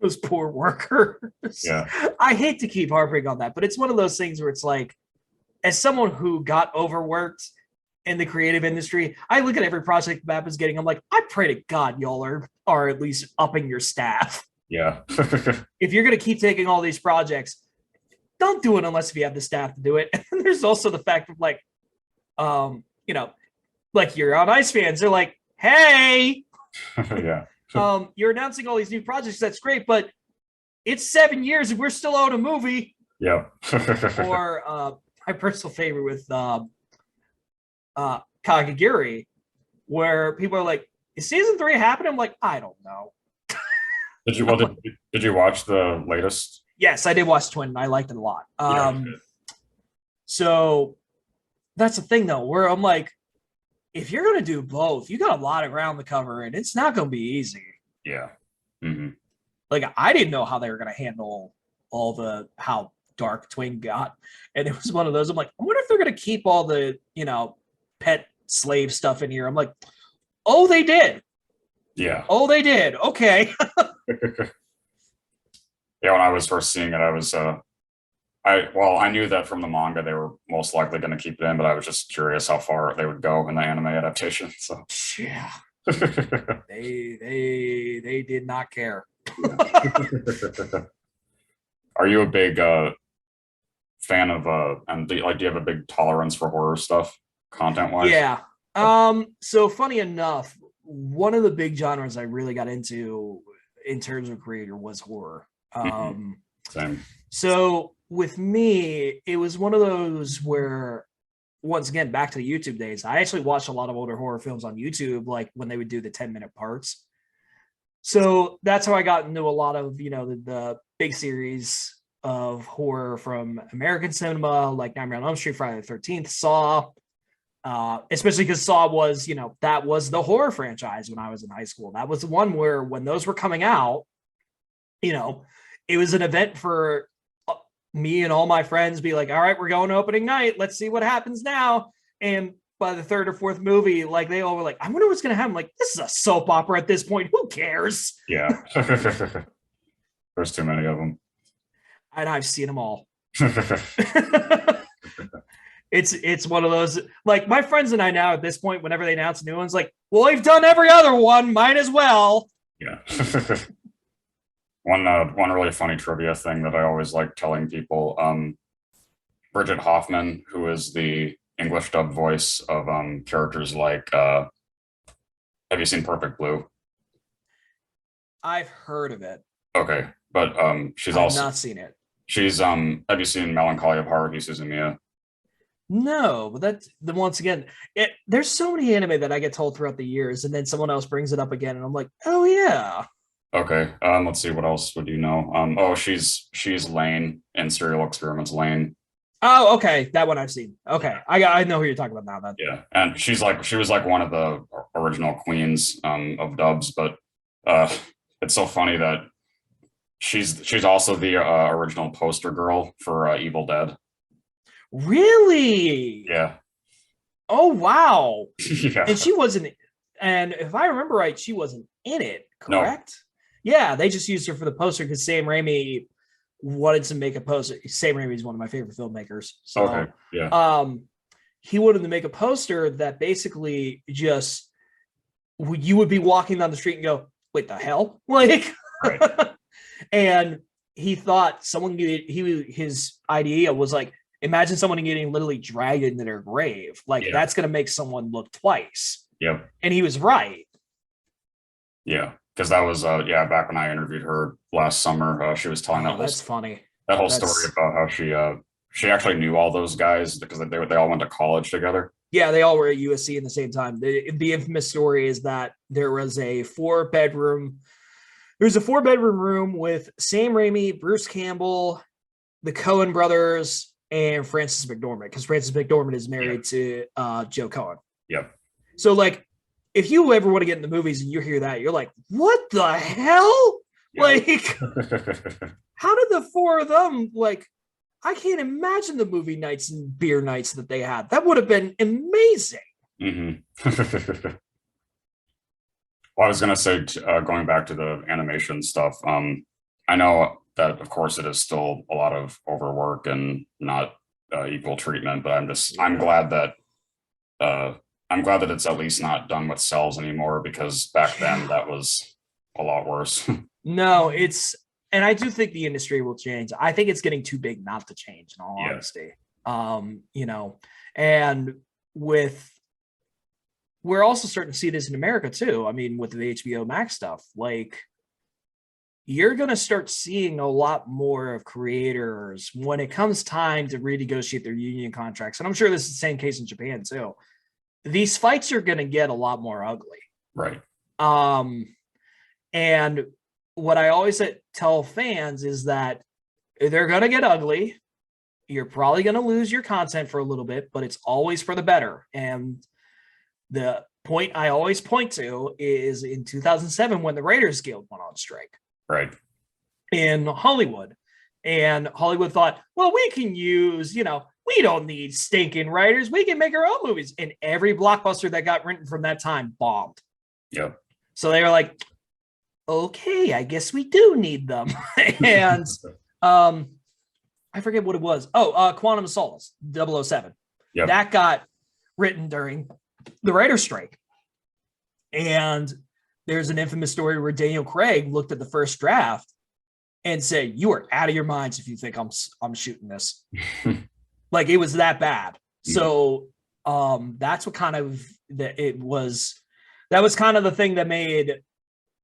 Those poor workers. Yeah. I hate to keep harping on that, but it's one of those things where it's like, as someone who got overworked in the creative industry, I look at every project Mappa's getting. I'm like, I pray to God y'all are at least upping your staff. Yeah. If you're going to keep taking all these projects, don't do it unless if you have the staff to do it. And there's also the fact of like, like you're on Ice fans. They're like, hey, yeah. You're announcing all these new projects. That's great, but it's 7 years and we're still out a movie. Yeah. Or my personal favorite with Kagagiri, where people are like, is season 3 happening? I'm like, I don't know. Did you watch the latest? Yes, I did watch Twin. And I liked it a lot. Yeah, so that's the thing though, where I'm like, if you're going to do both, you got a lot of ground to cover and it's not going to be easy. Yeah. Mm-hmm. Like, I didn't know how they were going to handle how dark Twin got. And it was one of those, I'm like, I wonder if they're going to keep all the, pet slave stuff in here. I'm like, oh, they did. Yeah. Oh, they did. Okay. Yeah, when I was first seeing it, I knew that from the manga they were most likely going to keep it in, but I was just curious how far they would go in the anime adaptation. So yeah, they did not care. Are you a big fan of and do you have a big tolerance for horror stuff, content wise? Yeah. So funny enough, one of the big genres I really got into in terms of creator was horror. Same. So with me, it was one of those where, once again, back to the YouTube days, I actually watched a lot of older horror films on YouTube, like when they would do the 10-minute parts. So that's how I got into a lot of, the big series of horror from American cinema, like Nightmare on Elm Street, Friday the 13th, Saw, especially because Saw was, that was the horror franchise when I was in high school. That was the one where when those were coming out, it was an event for me and all my friends be like, all right, we're going opening night. Let's see what happens now. And by the third or fourth movie, like they all were like, I wonder what's going to happen. Like, this is a soap opera at this point. Who cares? Yeah. There's too many of them. And I've seen them all. It's one of those, like my friends and I now at this point, whenever they announce new ones, like, well, we've done every other one, might as well. Yeah. One really funny trivia thing that I always like telling people, Bridget Hoffman, who is the English dub voice of characters like have you seen Perfect Blue? I've heard of it. Okay, but she's I've also not seen it. she's have you seen Melancholy of Haruhi Suzumiya? No, but that's the once again, there's so many anime that I get told throughout the years, and then someone else brings it up again, and I'm like, oh yeah. Okay, let's see, what else would you know? Oh, she's Lane in Serial Experiments Lane. Oh, okay, that one I've seen. Okay, I know who you're talking about now. Then Yeah, and she was like one of the original queens of dubs, but it's so funny that she's also the original poster girl for Evil Dead. really? Yeah. Oh wow. Yeah. And she wasn't. And if I remember right, she wasn't in it. No. Correct? Yeah, they just used her for the poster because Sam Raimi wanted to make a poster. Sam Raimi is one of my favorite filmmakers. So, Okay. Yeah. he wanted to make a poster that basically just you would be walking down the street and go, "Wait, the hell?" Like, Right. and he thought his idea was like, imagine someone getting literally dragged into their grave. Like Yeah. that's gonna make someone look twice. Yep. And he was right. Yeah. Because that was back when I interviewed her last summer, she was telling Oh, that's funny. that whole That's- story about how she actually knew all those guys because they all went to college together. Yeah, they all were at USC in the same time. The infamous story is that there was a four-bedroom room with Sam Raimi, Bruce Campbell, the Coen brothers, and Frances McDormand, because Frances McDormand is married to Joe Coen. Yep. So, like, if you ever want to get in the movies and you hear that, you're like, what the hell? Yeah. Like, how did the four of them, like, I can't imagine the movie nights and beer nights that they had. That would have been amazing. Mm-hmm. Well, I was going to say, going back to the animation stuff, I know that, of course, it is still a lot of overwork and not equal treatment, but I'm glad that it's at least not done with cells anymore, because back then that was a lot worse. No, and I do think the industry will change. I think it's getting too big not to change, in all honesty. And we're also starting to see this in America too. I mean, with the HBO Max stuff, like you're going to start seeing a lot more of creators when it comes time to renegotiate their union contracts. And I'm sure this is the same case in Japan too. These fights are going to get a lot more ugly. Right. And what I always tell fans is that they're going to get ugly. You're probably going to lose your content for a little bit, but it's always for the better. And the point I always point to is in 2007 when the Writers Guild went on strike. Right. In Hollywood. And Hollywood thought, well, we can use, we don't need stinking writers. We can make our own movies. And every blockbuster that got written from that time bombed. Yep. So they were like, okay, I guess we do need them. And I forget what it was. Oh, Quantum of Solace, 007. Yep. That got written during the writer's strike. And there's an infamous story where Daniel Craig looked at the first draft and said, you are out of your minds if you think I'm shooting this. Like it was that bad. So that's what kind of that was kind of the thing that made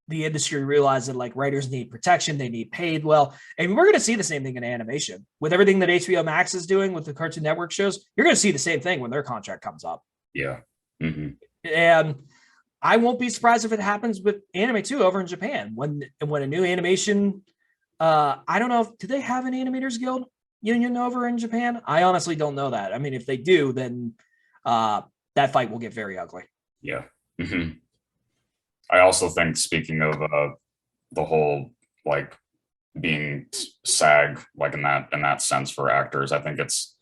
the industry realize that like writers need protection, they need paid well. And we're going to see the same thing in animation with everything that HBO Max is doing with the Cartoon Network shows. You're going to see the same thing when their contract comes up. Yeah. Mm-hmm. And I won't be surprised if it happens with anime too over in Japan when a new animation. I don't know. Do they have an Animators Guild union over in Japan? I honestly don't know that. I mean, if they do, then that fight will get very ugly. Yeah. Mm-hmm. I also think, speaking of the whole like being SAG, like in that sense for actors. I think it's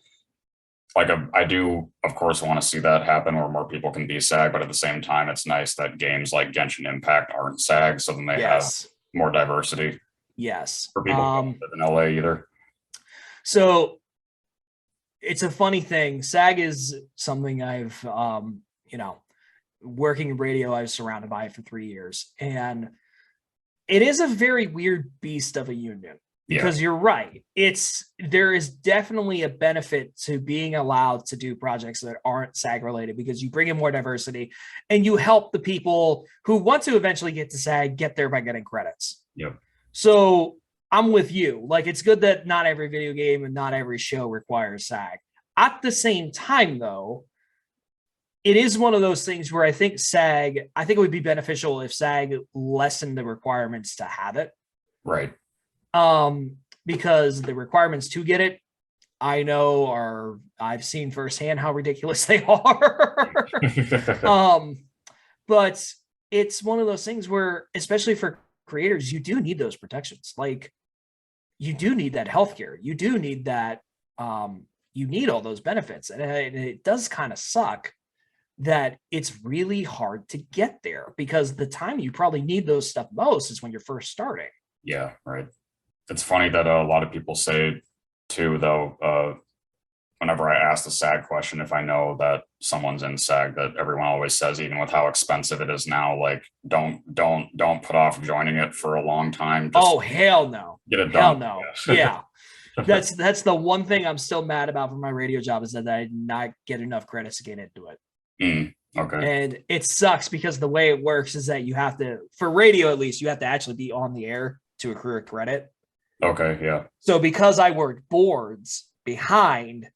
like I do, of course, want to see that happen where more people can be SAG, but at the same time, it's nice that games like Genshin Impact aren't SAG, so then they have more diversity. Yes. For people who don't live in LA either. So it's a funny thing. SAG is something I've, working in radio, I was surrounded by it for 3 years. And it is a very weird beast of a union. Because you're right. There is definitely a benefit to being allowed to do projects that aren't SAG related, because you bring in more diversity and you help the people who want to eventually get to SAG get there by getting credits. Yep. So I'm with you. Like, it's good that not every video game and not every show requires SAG. At the same time, though, it is one of those things where I think it would be beneficial if SAG lessened the requirements to have it. Right. Because the requirements to get it, I know I've seen firsthand how ridiculous they are. But it's one of those things where, especially for creators, you do need those protections. Like, you do need that healthcare. You do need that. You need all those benefits, and it does kind of suck that it's really hard to get there, because the time you probably need those stuff most is when you're first starting. Yeah, right. It's funny that a lot of people say too, though, whenever I ask the SAG question, if I know that someone's in SAG, that everyone always says, even with how expensive it is now, like, don't put off joining it for a long time. Just hell no. Get it done. Hell no. Yeah. That's the one thing I'm still mad about for my radio job, is that I did not get enough credits to get into it. Okay. And it sucks, because the way it works is that you have to, for radio at least, you have to actually be on the air to accrue a credit. Okay, yeah. So because I worked boards behind,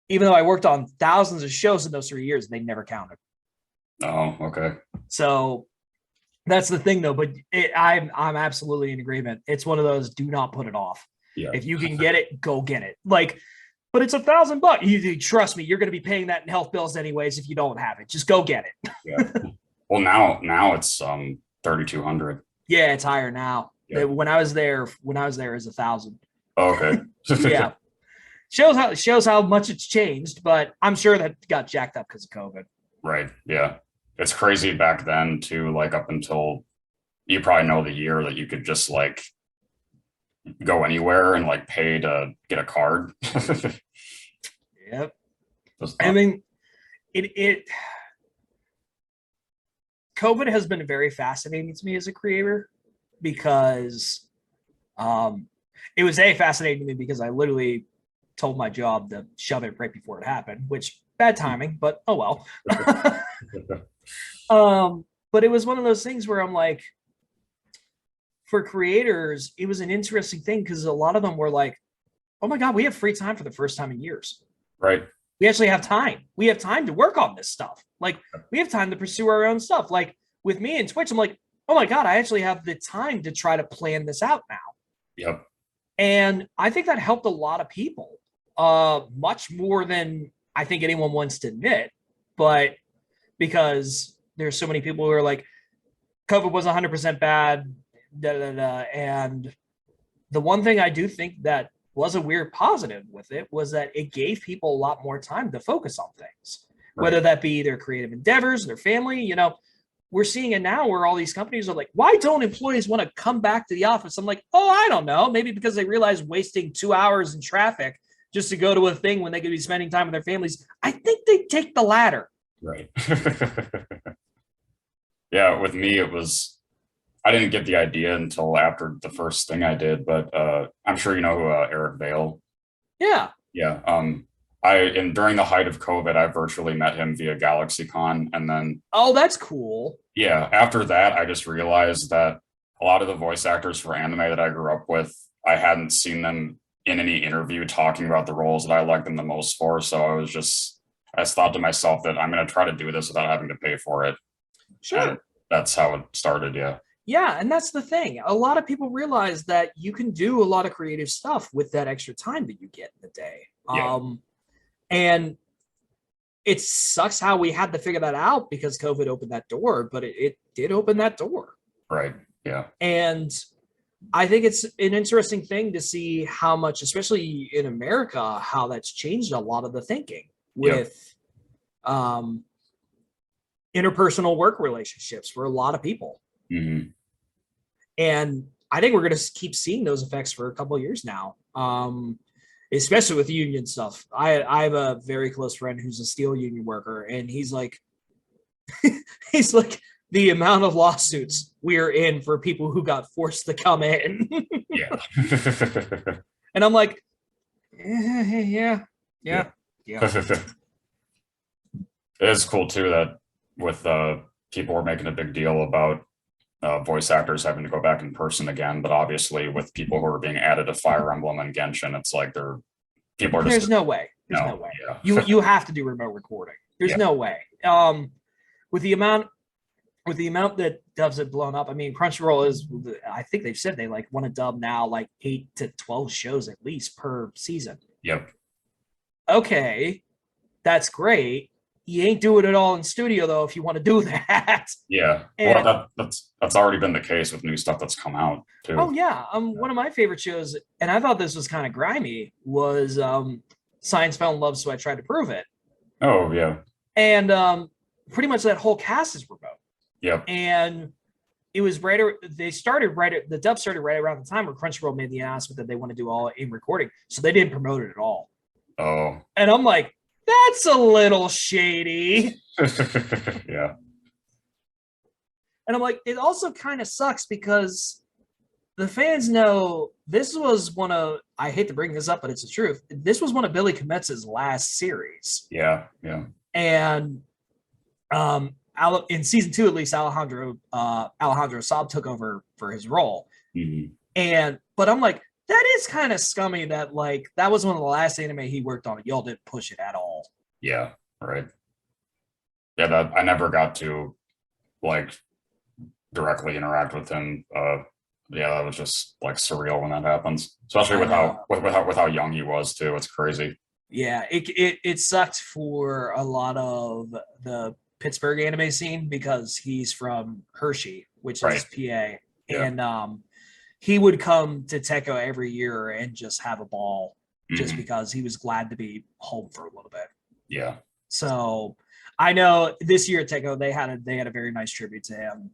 even though I worked on thousands of shows in those 3 years, they never counted. Oh, okay. So that's the thing, though. But I'm absolutely in agreement. It's one of those, do not put it off. Yeah. If you can get it, go get it. Like, but it's $1,000. You trust me, you're going to be paying that in health bills anyways if you don't have it. Just go get it. Yeah. Well, now it's 3,200. Yeah, it's higher now. Yeah. When I was there, it was 1,000. Oh, okay. Yeah. Shows how much it's changed, but I'm sure that got jacked up because of COVID. Right. Yeah. It's crazy back then too, like up until, you probably know the year that you could just like go anywhere and like pay to get a card. Yep. I mean, COVID has been very fascinating to me as a creator, because it was fascinating to me because I literally told my job to shove it right before it happened, which bad timing, but oh well. But it was one of those things where I'm like, for creators, it was an interesting thing, because a lot of them were like, oh my God, we have free time for the first time in years. Right. We actually have time. We have time to work on this stuff. Like, we have time to pursue our own stuff. Like with me and Twitch, I'm like, oh my God, I actually have the time to try to plan this out now. Yep. And I think that helped a lot of people, much more than I think anyone wants to admit. But because there's so many people who are like, COVID was 100% bad, and the one thing I do think that was a weird positive with it was that it gave people a lot more time to focus on things, whether that be their creative endeavors, their family. We're seeing it now where all these companies are like, why don't employees want to come back to the office? I'm like, oh, I don't know. Maybe because they realize wasting 2 hours in traffic just to go to a thing when they could be spending time with their families. I think they take the latter. Right. Yeah, with me, I didn't get the idea until after the first thing I did, but I'm sure you know who Eric Vale. Yeah. Yeah. During the height of COVID, I virtually met him via GalaxyCon, and then that's cool. Yeah, after that, I just realized that a lot of the voice actors for anime that I grew up with, I hadn't seen them in any interview talking about the roles that I liked them the most for. So I just thought to myself that I'm going to try to do this without having to pay for it. Sure. And that's how it started. Yeah. Yeah, and that's the thing. A lot of people realize that you can do a lot of creative stuff with that extra time that you get in the day. Yeah. And it sucks how we had to figure that out because COVID opened that door, but it did open that door. Right. Yeah. And I think it's an interesting thing to see how much, especially in America, how that's changed a lot of the thinking with um, interpersonal work relationships for a lot of people. Mm-hmm. And I think we're going to keep seeing those effects for a couple of years now, especially with union stuff. I have a very close friend who's a steel union worker, and he's like, he's like, the amount of lawsuits we're in for people who got forced to come in. Yeah. And I'm like, yeah. It is cool too that with people were making a big deal about voice actors having to go back in person again, but obviously with people who are being added to Fire Emblem and Genshin, it's like people are just There's no way. There's no way. Yeah. You have to do remote recording. There's no way. With the amount that dubs have blown up, I mean, Crunchyroll is, I think they've said they like want to dub now like 8 to 12 shows at least per season. Yep. Okay, that's great. You ain't doing it all in studio though if you want to do that. Yeah. And, well, that's already been the case with new stuff that's come out too. Oh yeah. One of my favorite shows, and I thought this was kind of grimy, was Science Fell in Love, So I Tried to Prove It. Oh yeah. And pretty much that whole cast is remote. Yep. And it was the dub started right around the time where Crunchyroll made the announcement that they want to do all in recording. So they didn't promote it at all. Oh. And I'm like, that's a little shady. Yeah. And I'm like, it also kind of sucks because the fans know this was I hate to bring this up, but it's the truth. This was one of Billy Kometsu's last series. Yeah. And in season 2, at least, Alejandro Saab took over for his role. Mm-hmm. But I'm like, that is kind of scummy that like that was one of the last anime he worked on. Y'all didn't push it at all. Yeah, right. Yeah, that I never got to like directly interact with him. Yeah, that was just like surreal when that happens, especially with how young he was too. It's crazy. Yeah, it sucked for a lot of the Pittsburgh anime scene because he's from Hershey, which is PA, yeah. And he would come to Techo every year and just have a ball, just because he was glad to be home for a little bit. Yeah. So I know this year at Techo they had a very nice tribute to him.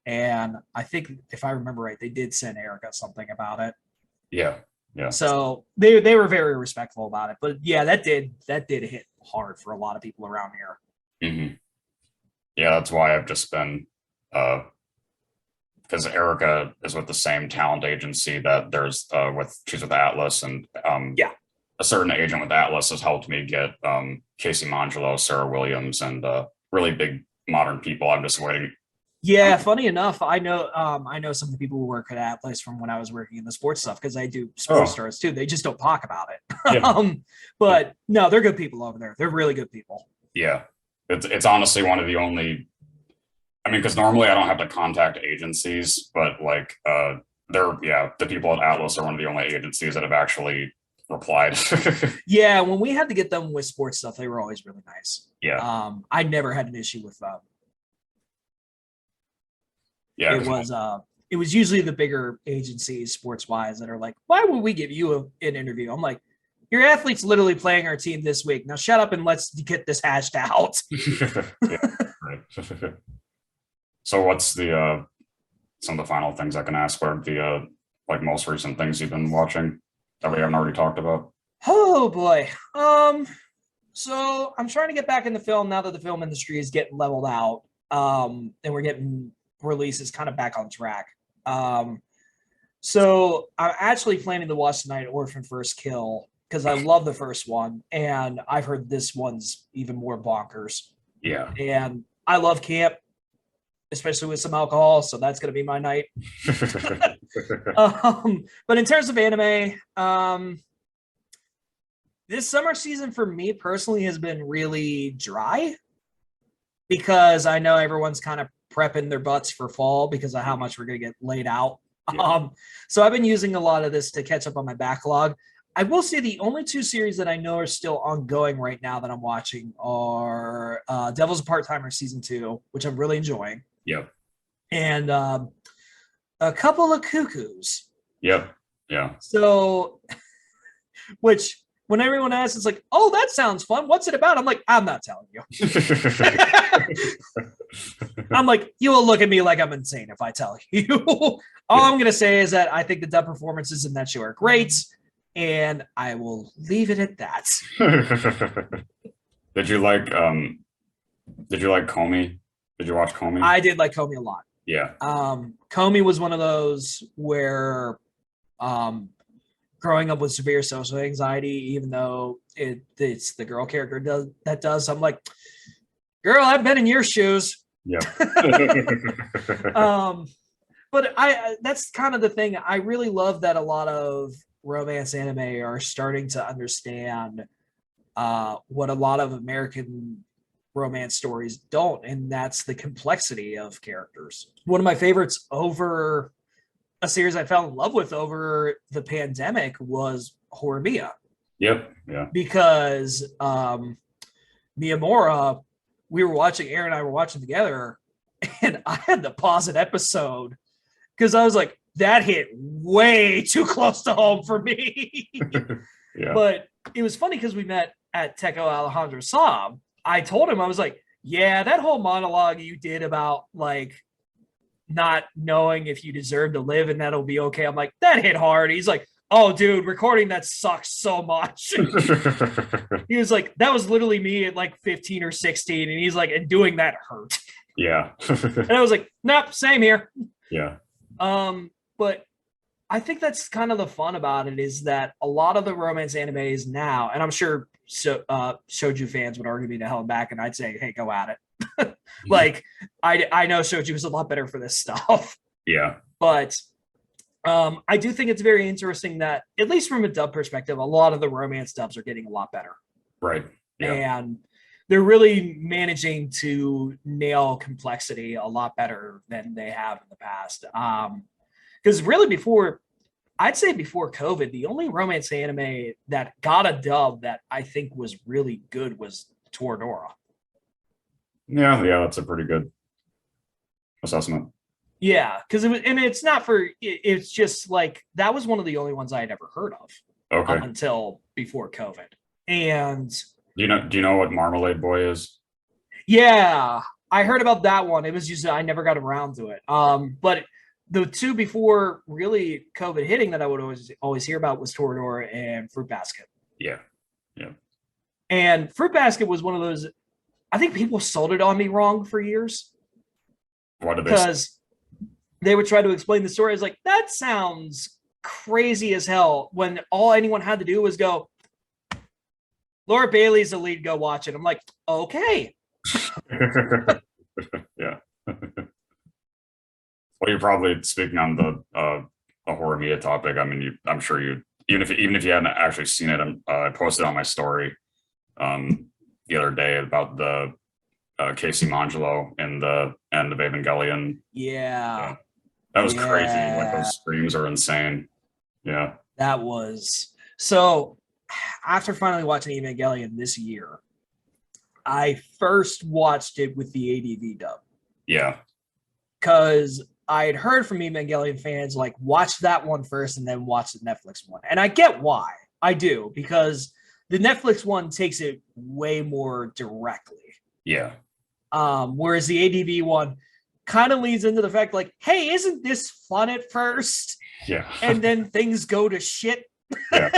And I think if I remember right, they did send Erica something about it. Yeah. So they were very respectful about it. But yeah, that did hit hard for a lot of people around here. Mm-hmm. Yeah, that's why I've just been because Erica is with the same talent agency that there's she's with Atlas, and a certain agent with Atlas has helped me get Casey Mangelo, Sarah Williams, and really big modern people. I'm just waiting. Yeah, funny enough, I know some of the people who work at Atlas from when I was working in the sports stuff because I do sports stars too. They just don't talk about it. Yeah. But no, they're good people over there. They're really good people. Yeah, it's honestly one of the only. I mean, because normally I don't have to contact agencies, but like the people at Atlas are one of the only agencies that have actually replied. Yeah, when we had to get them with sports stuff, they were always really nice. Yeah. I never had an issue with them. Yeah, it was usually the bigger agencies sports wise that are like, why would we give you an interview? I'm like, your athlete's literally playing our team this week. Now shut up and let's get this hashed out. Yeah, right. So what's the some of the final things I can ask? What are the like most recent things you've been watching that we haven't already talked about? Oh boy. So I'm trying to get back in the film now that the film industry is getting leveled out. And we're getting releases kind of back on track. So I'm actually planning to watch tonight Orphan First Kill because I love the first one, and I've heard this one's even more bonkers. Yeah. And I love camp, especially with some alcohol, so that's going to be my night. But in terms of anime, this summer season for me personally has been really dry because I know everyone's kind of prepping their butts for fall because of how much we're going to get laid out. Yeah. So I've been using a lot of this to catch up on my backlog. I will say the only two series that I know are still ongoing right now that I'm watching are Devil's a Part-Timer Season 2, which I'm really enjoying. Yep. And A Couple of Cuckoos. Yep. Yeah. So, which when everyone asks, it's like, oh, that sounds fun. What's it about? I'm like, I'm not telling you. I'm like, you will look at me like I'm insane if I tell you. All I'm going to say is that I think the dub performances in that show are great, and I will leave it at that. Did you like Comey? Did you watch Comey? I did like Comey a lot. Yeah. Comey was one of those where growing up with severe social anxiety, even though it's the girl character that does, I'm like, girl, I've been in your shoes. Yeah. But that's kind of the thing. I really love that a lot of romance anime are starting to understand what a lot of American romance stories don't, and that's the complexity of characters. One of my favorites over a series I fell in love with over the pandemic was Horimiya. Yep. Yeah. Because Miyamura, Aaron and I were watching together, and I had to pause an episode because I was like, that hit way too close to home for me. Yeah. But it was funny because we met at Teco Alejandro Saab. I told him, I was like, yeah, that whole monologue you did about like not knowing if you deserve to live and that'll be okay. I'm like, that hit hard. He's like, oh, dude, recording that sucks so much. He was like, that was literally me at like 15 or 16. And he's like, and doing that hurt. Yeah. And I was like, nope, same here. Yeah. But I think that's kind of the fun about it is that a lot of the romance animes now, and I'm sure shoujo fans would argue me to hell back, and I'd say, hey, go at it. Like, I know shoujo is a lot better for this stuff. Yeah. But I do think it's very interesting that, at least from a dub perspective, a lot of the romance dubs are getting a lot better. Right. Yeah. And they're really managing to nail complexity a lot better than they have in the past. Because really I'd say before COVID, the only romance anime that got a dub that I think was really good was Toradora. Yeah, that's a pretty good assessment. Yeah, because it's just like, that was one of the only ones I had ever heard of. Okay. Until before COVID. And do you know what Marmalade Boy is? yeah, I heard about that one. It was just, I never got around to it. But the two before really COVID hitting that I would always hear about was Toradora and Fruit Basket. Yeah. Yeah. And Fruit Basket was one of those, I think people sold it on me wrong for years. Why did they? Because they would try to explain the story. I was like, that sounds crazy as hell, when all anyone had to do was go, Laura Bailey's the lead, go watch it. I'm like, okay. Yeah. Well, you're probably speaking on the Horimiya topic. I mean, I'm sure you, even if you hadn't actually seen it, I posted on my story the other day about the Casey Mangelo and the end of Evangelion. Yeah. That was crazy. Like, those screams are insane. Yeah. That was so. After finally watching Evangelion this year, I first watched it with the ADV dub. Yeah. Because I had heard from Evangelion fans, like, watch that one first and then watch the Netflix one. And I get why. I do, because the Netflix one takes it way more directly. Yeah. Whereas the ADV one kind of leads into the fact, like, hey, isn't this fun at first? Yeah. And then things go to shit. Yeah.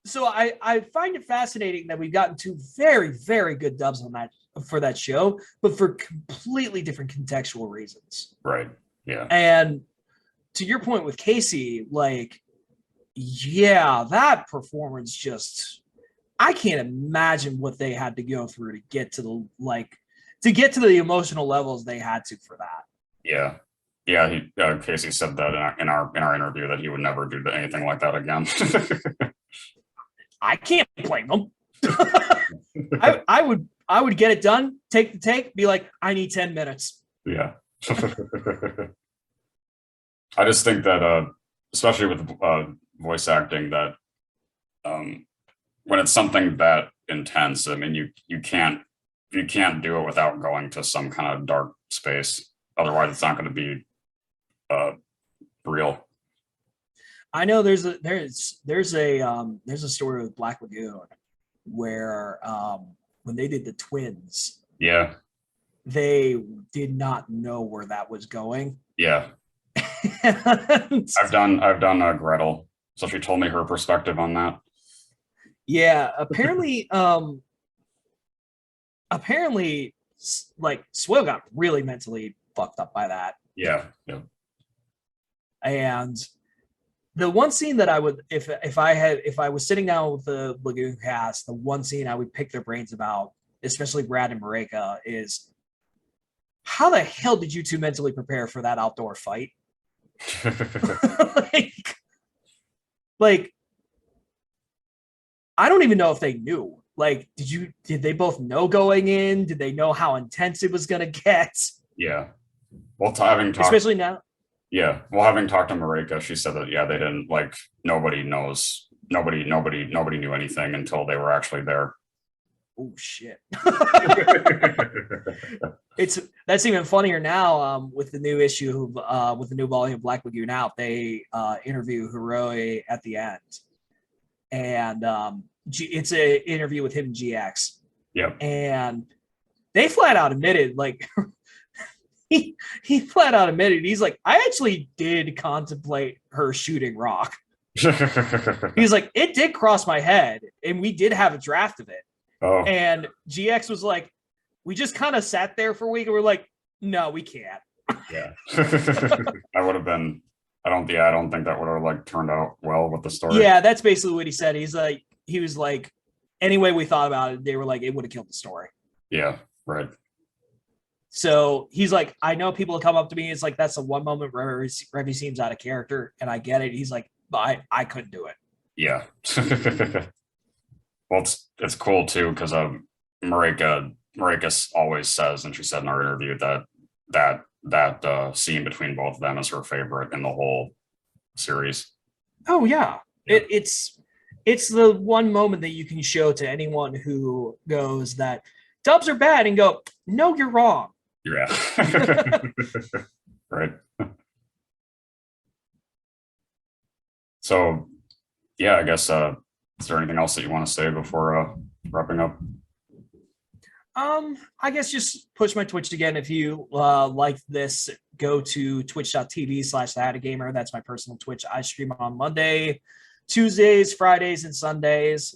So I find it fascinating that we've gotten two very, very good dubs on that for that show, but for completely different contextual reasons. Right. Yeah. And to your point with Casey, like, yeah, that performance just, I can't imagine what they had to go through to get to the emotional levels they had to for that. Yeah. Yeah, Casey said that in our interview that he would never do anything like that again. I can't blame him. I would get it done, take the take, be like, I need 10 minutes. Yeah. I just think that, especially with voice acting, that when it's something that intense, I mean, you can't do it without going to some kind of dark space. Otherwise, it's not going to be real. I know there's a story with Black Lagoon where when they did the twins, Yeah. they did not know where that was going. Yeah. And, I've done Gretel. So she told me her perspective on that. yeah, apparently like Swill got really mentally fucked up by that. Yeah. Yeah. And the one scene that I would, if I was sitting down with the Lagoon cast, the one scene I would pick their brains about, especially Brad and Marika, is how the hell did you two mentally prepare for that outdoor fight? like I don't even know if they knew. Like, did they both know going in? Did they know how intense it was gonna get? Yeah. Well, having talked, Especially now. yeah. Well, having talked to Marika, she said that they didn't like nobody knew anything until they were actually there. Oh shit. That's even funnier now with the new issue with the new volume of Black Lagoon out. They interview Hiroi at the end, and it's an interview with him and GX. Yep. And they flat out admitted, like he flat out admitted, he's like, I actually did contemplate her shooting Rock. He's like, it did cross my head, and we did have a draft of it. Oh. And GX was like, we just kind of sat there for a week and we're like, no, we can't. Yeah. I would have been, I don't think that would have like turned out well with the story. Yeah, that's basically what he said. He was like, anyway, we thought about it, they were like, it would have killed the story. Yeah, right. So he's like, I know people come up to me. It's like, that's the one moment where Revy seems out of character, and I get it. He's like, but I couldn't do it. Yeah. Well, it's cool too, because Marika always says, and she said in our interview that scene between both of them is her favorite in the whole series. Oh yeah, Yeah. It's the one moment that you can show to anyone who goes that dubs are bad and go, no, you're wrong. Yeah. Right. So, yeah, I guess, is there anything else that you want to say before wrapping up? I guess just push my Twitch again. If you like this, go to twitch.tv/TheHattedGamer. That's my personal Twitch. I stream on Monday, Tuesdays, Fridays, and Sundays.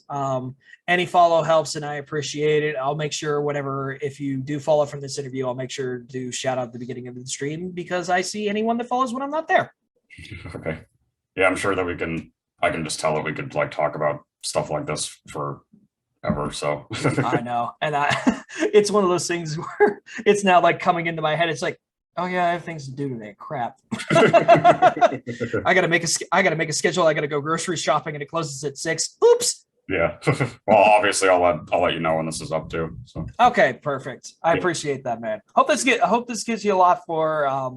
Any follow helps, and I appreciate it. I'll make sure if you do follow from this interview, I'll make sure to shout out at the beginning of the stream, because I see anyone that follows when I'm not there. Okay. Yeah, I'm sure that I can just tell that we could like talk about stuff like this forever. So I know. And it's one of those things where it's now like coming into my head. It's like, oh yeah, I have things to do today. Crap. I gotta make a schedule. I gotta go grocery shopping, and it closes at 6. Oops. Yeah. Well, obviously I'll let you know when this is up to. So Okay, perfect. I appreciate that, man. I hope this gives you a lot for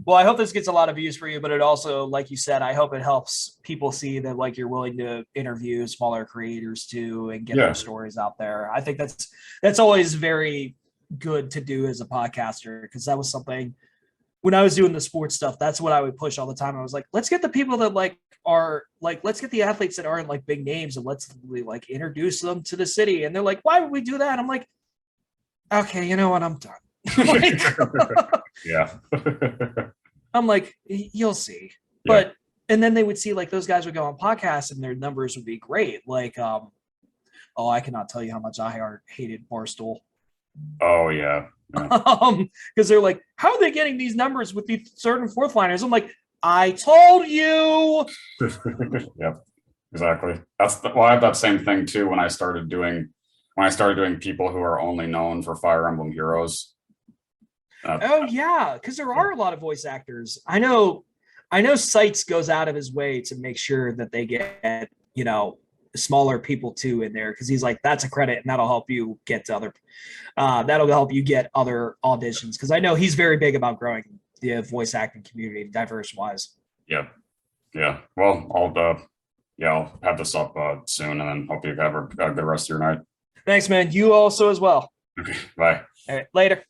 well, I hope this gets a lot of views for you, but it also, like you said, I hope it helps people see that like you're willing to interview smaller creators too and get their stories out there. I think that's always very good to do as a podcaster, because that was something when I was doing the sports stuff, that's what I would push all the time. I was like, let's get the people that let's get the athletes that aren't like big names, and let's like introduce them to the city. And they're like, why would we do that? I'm like, okay, you know what? I'm done. Like, yeah. I'm like, you'll see. Yeah. But and then they would see like those guys would go on podcasts and their numbers would be great. Like I cannot tell you how much I hated Barstool. Oh yeah. Because they're like, how are they getting these numbers with these certain fourth liners? I'm like, I told you. Yep, exactly. I have that same thing too when I started doing people who are only known for Fire Emblem Heroes. Oh yeah, because there are a lot of voice actors. I know Sites goes out of his way to make sure that they get, smaller people too in there, because he's like, that's a credit, and that'll help you get to other auditions, because I know he's very big about growing the voice acting community diverse wise. Yep. Yeah. Well, I'll have this up soon, and then hope you have a good rest of your night. Thanks, man. You also as well. Okay. Bye. All right, later.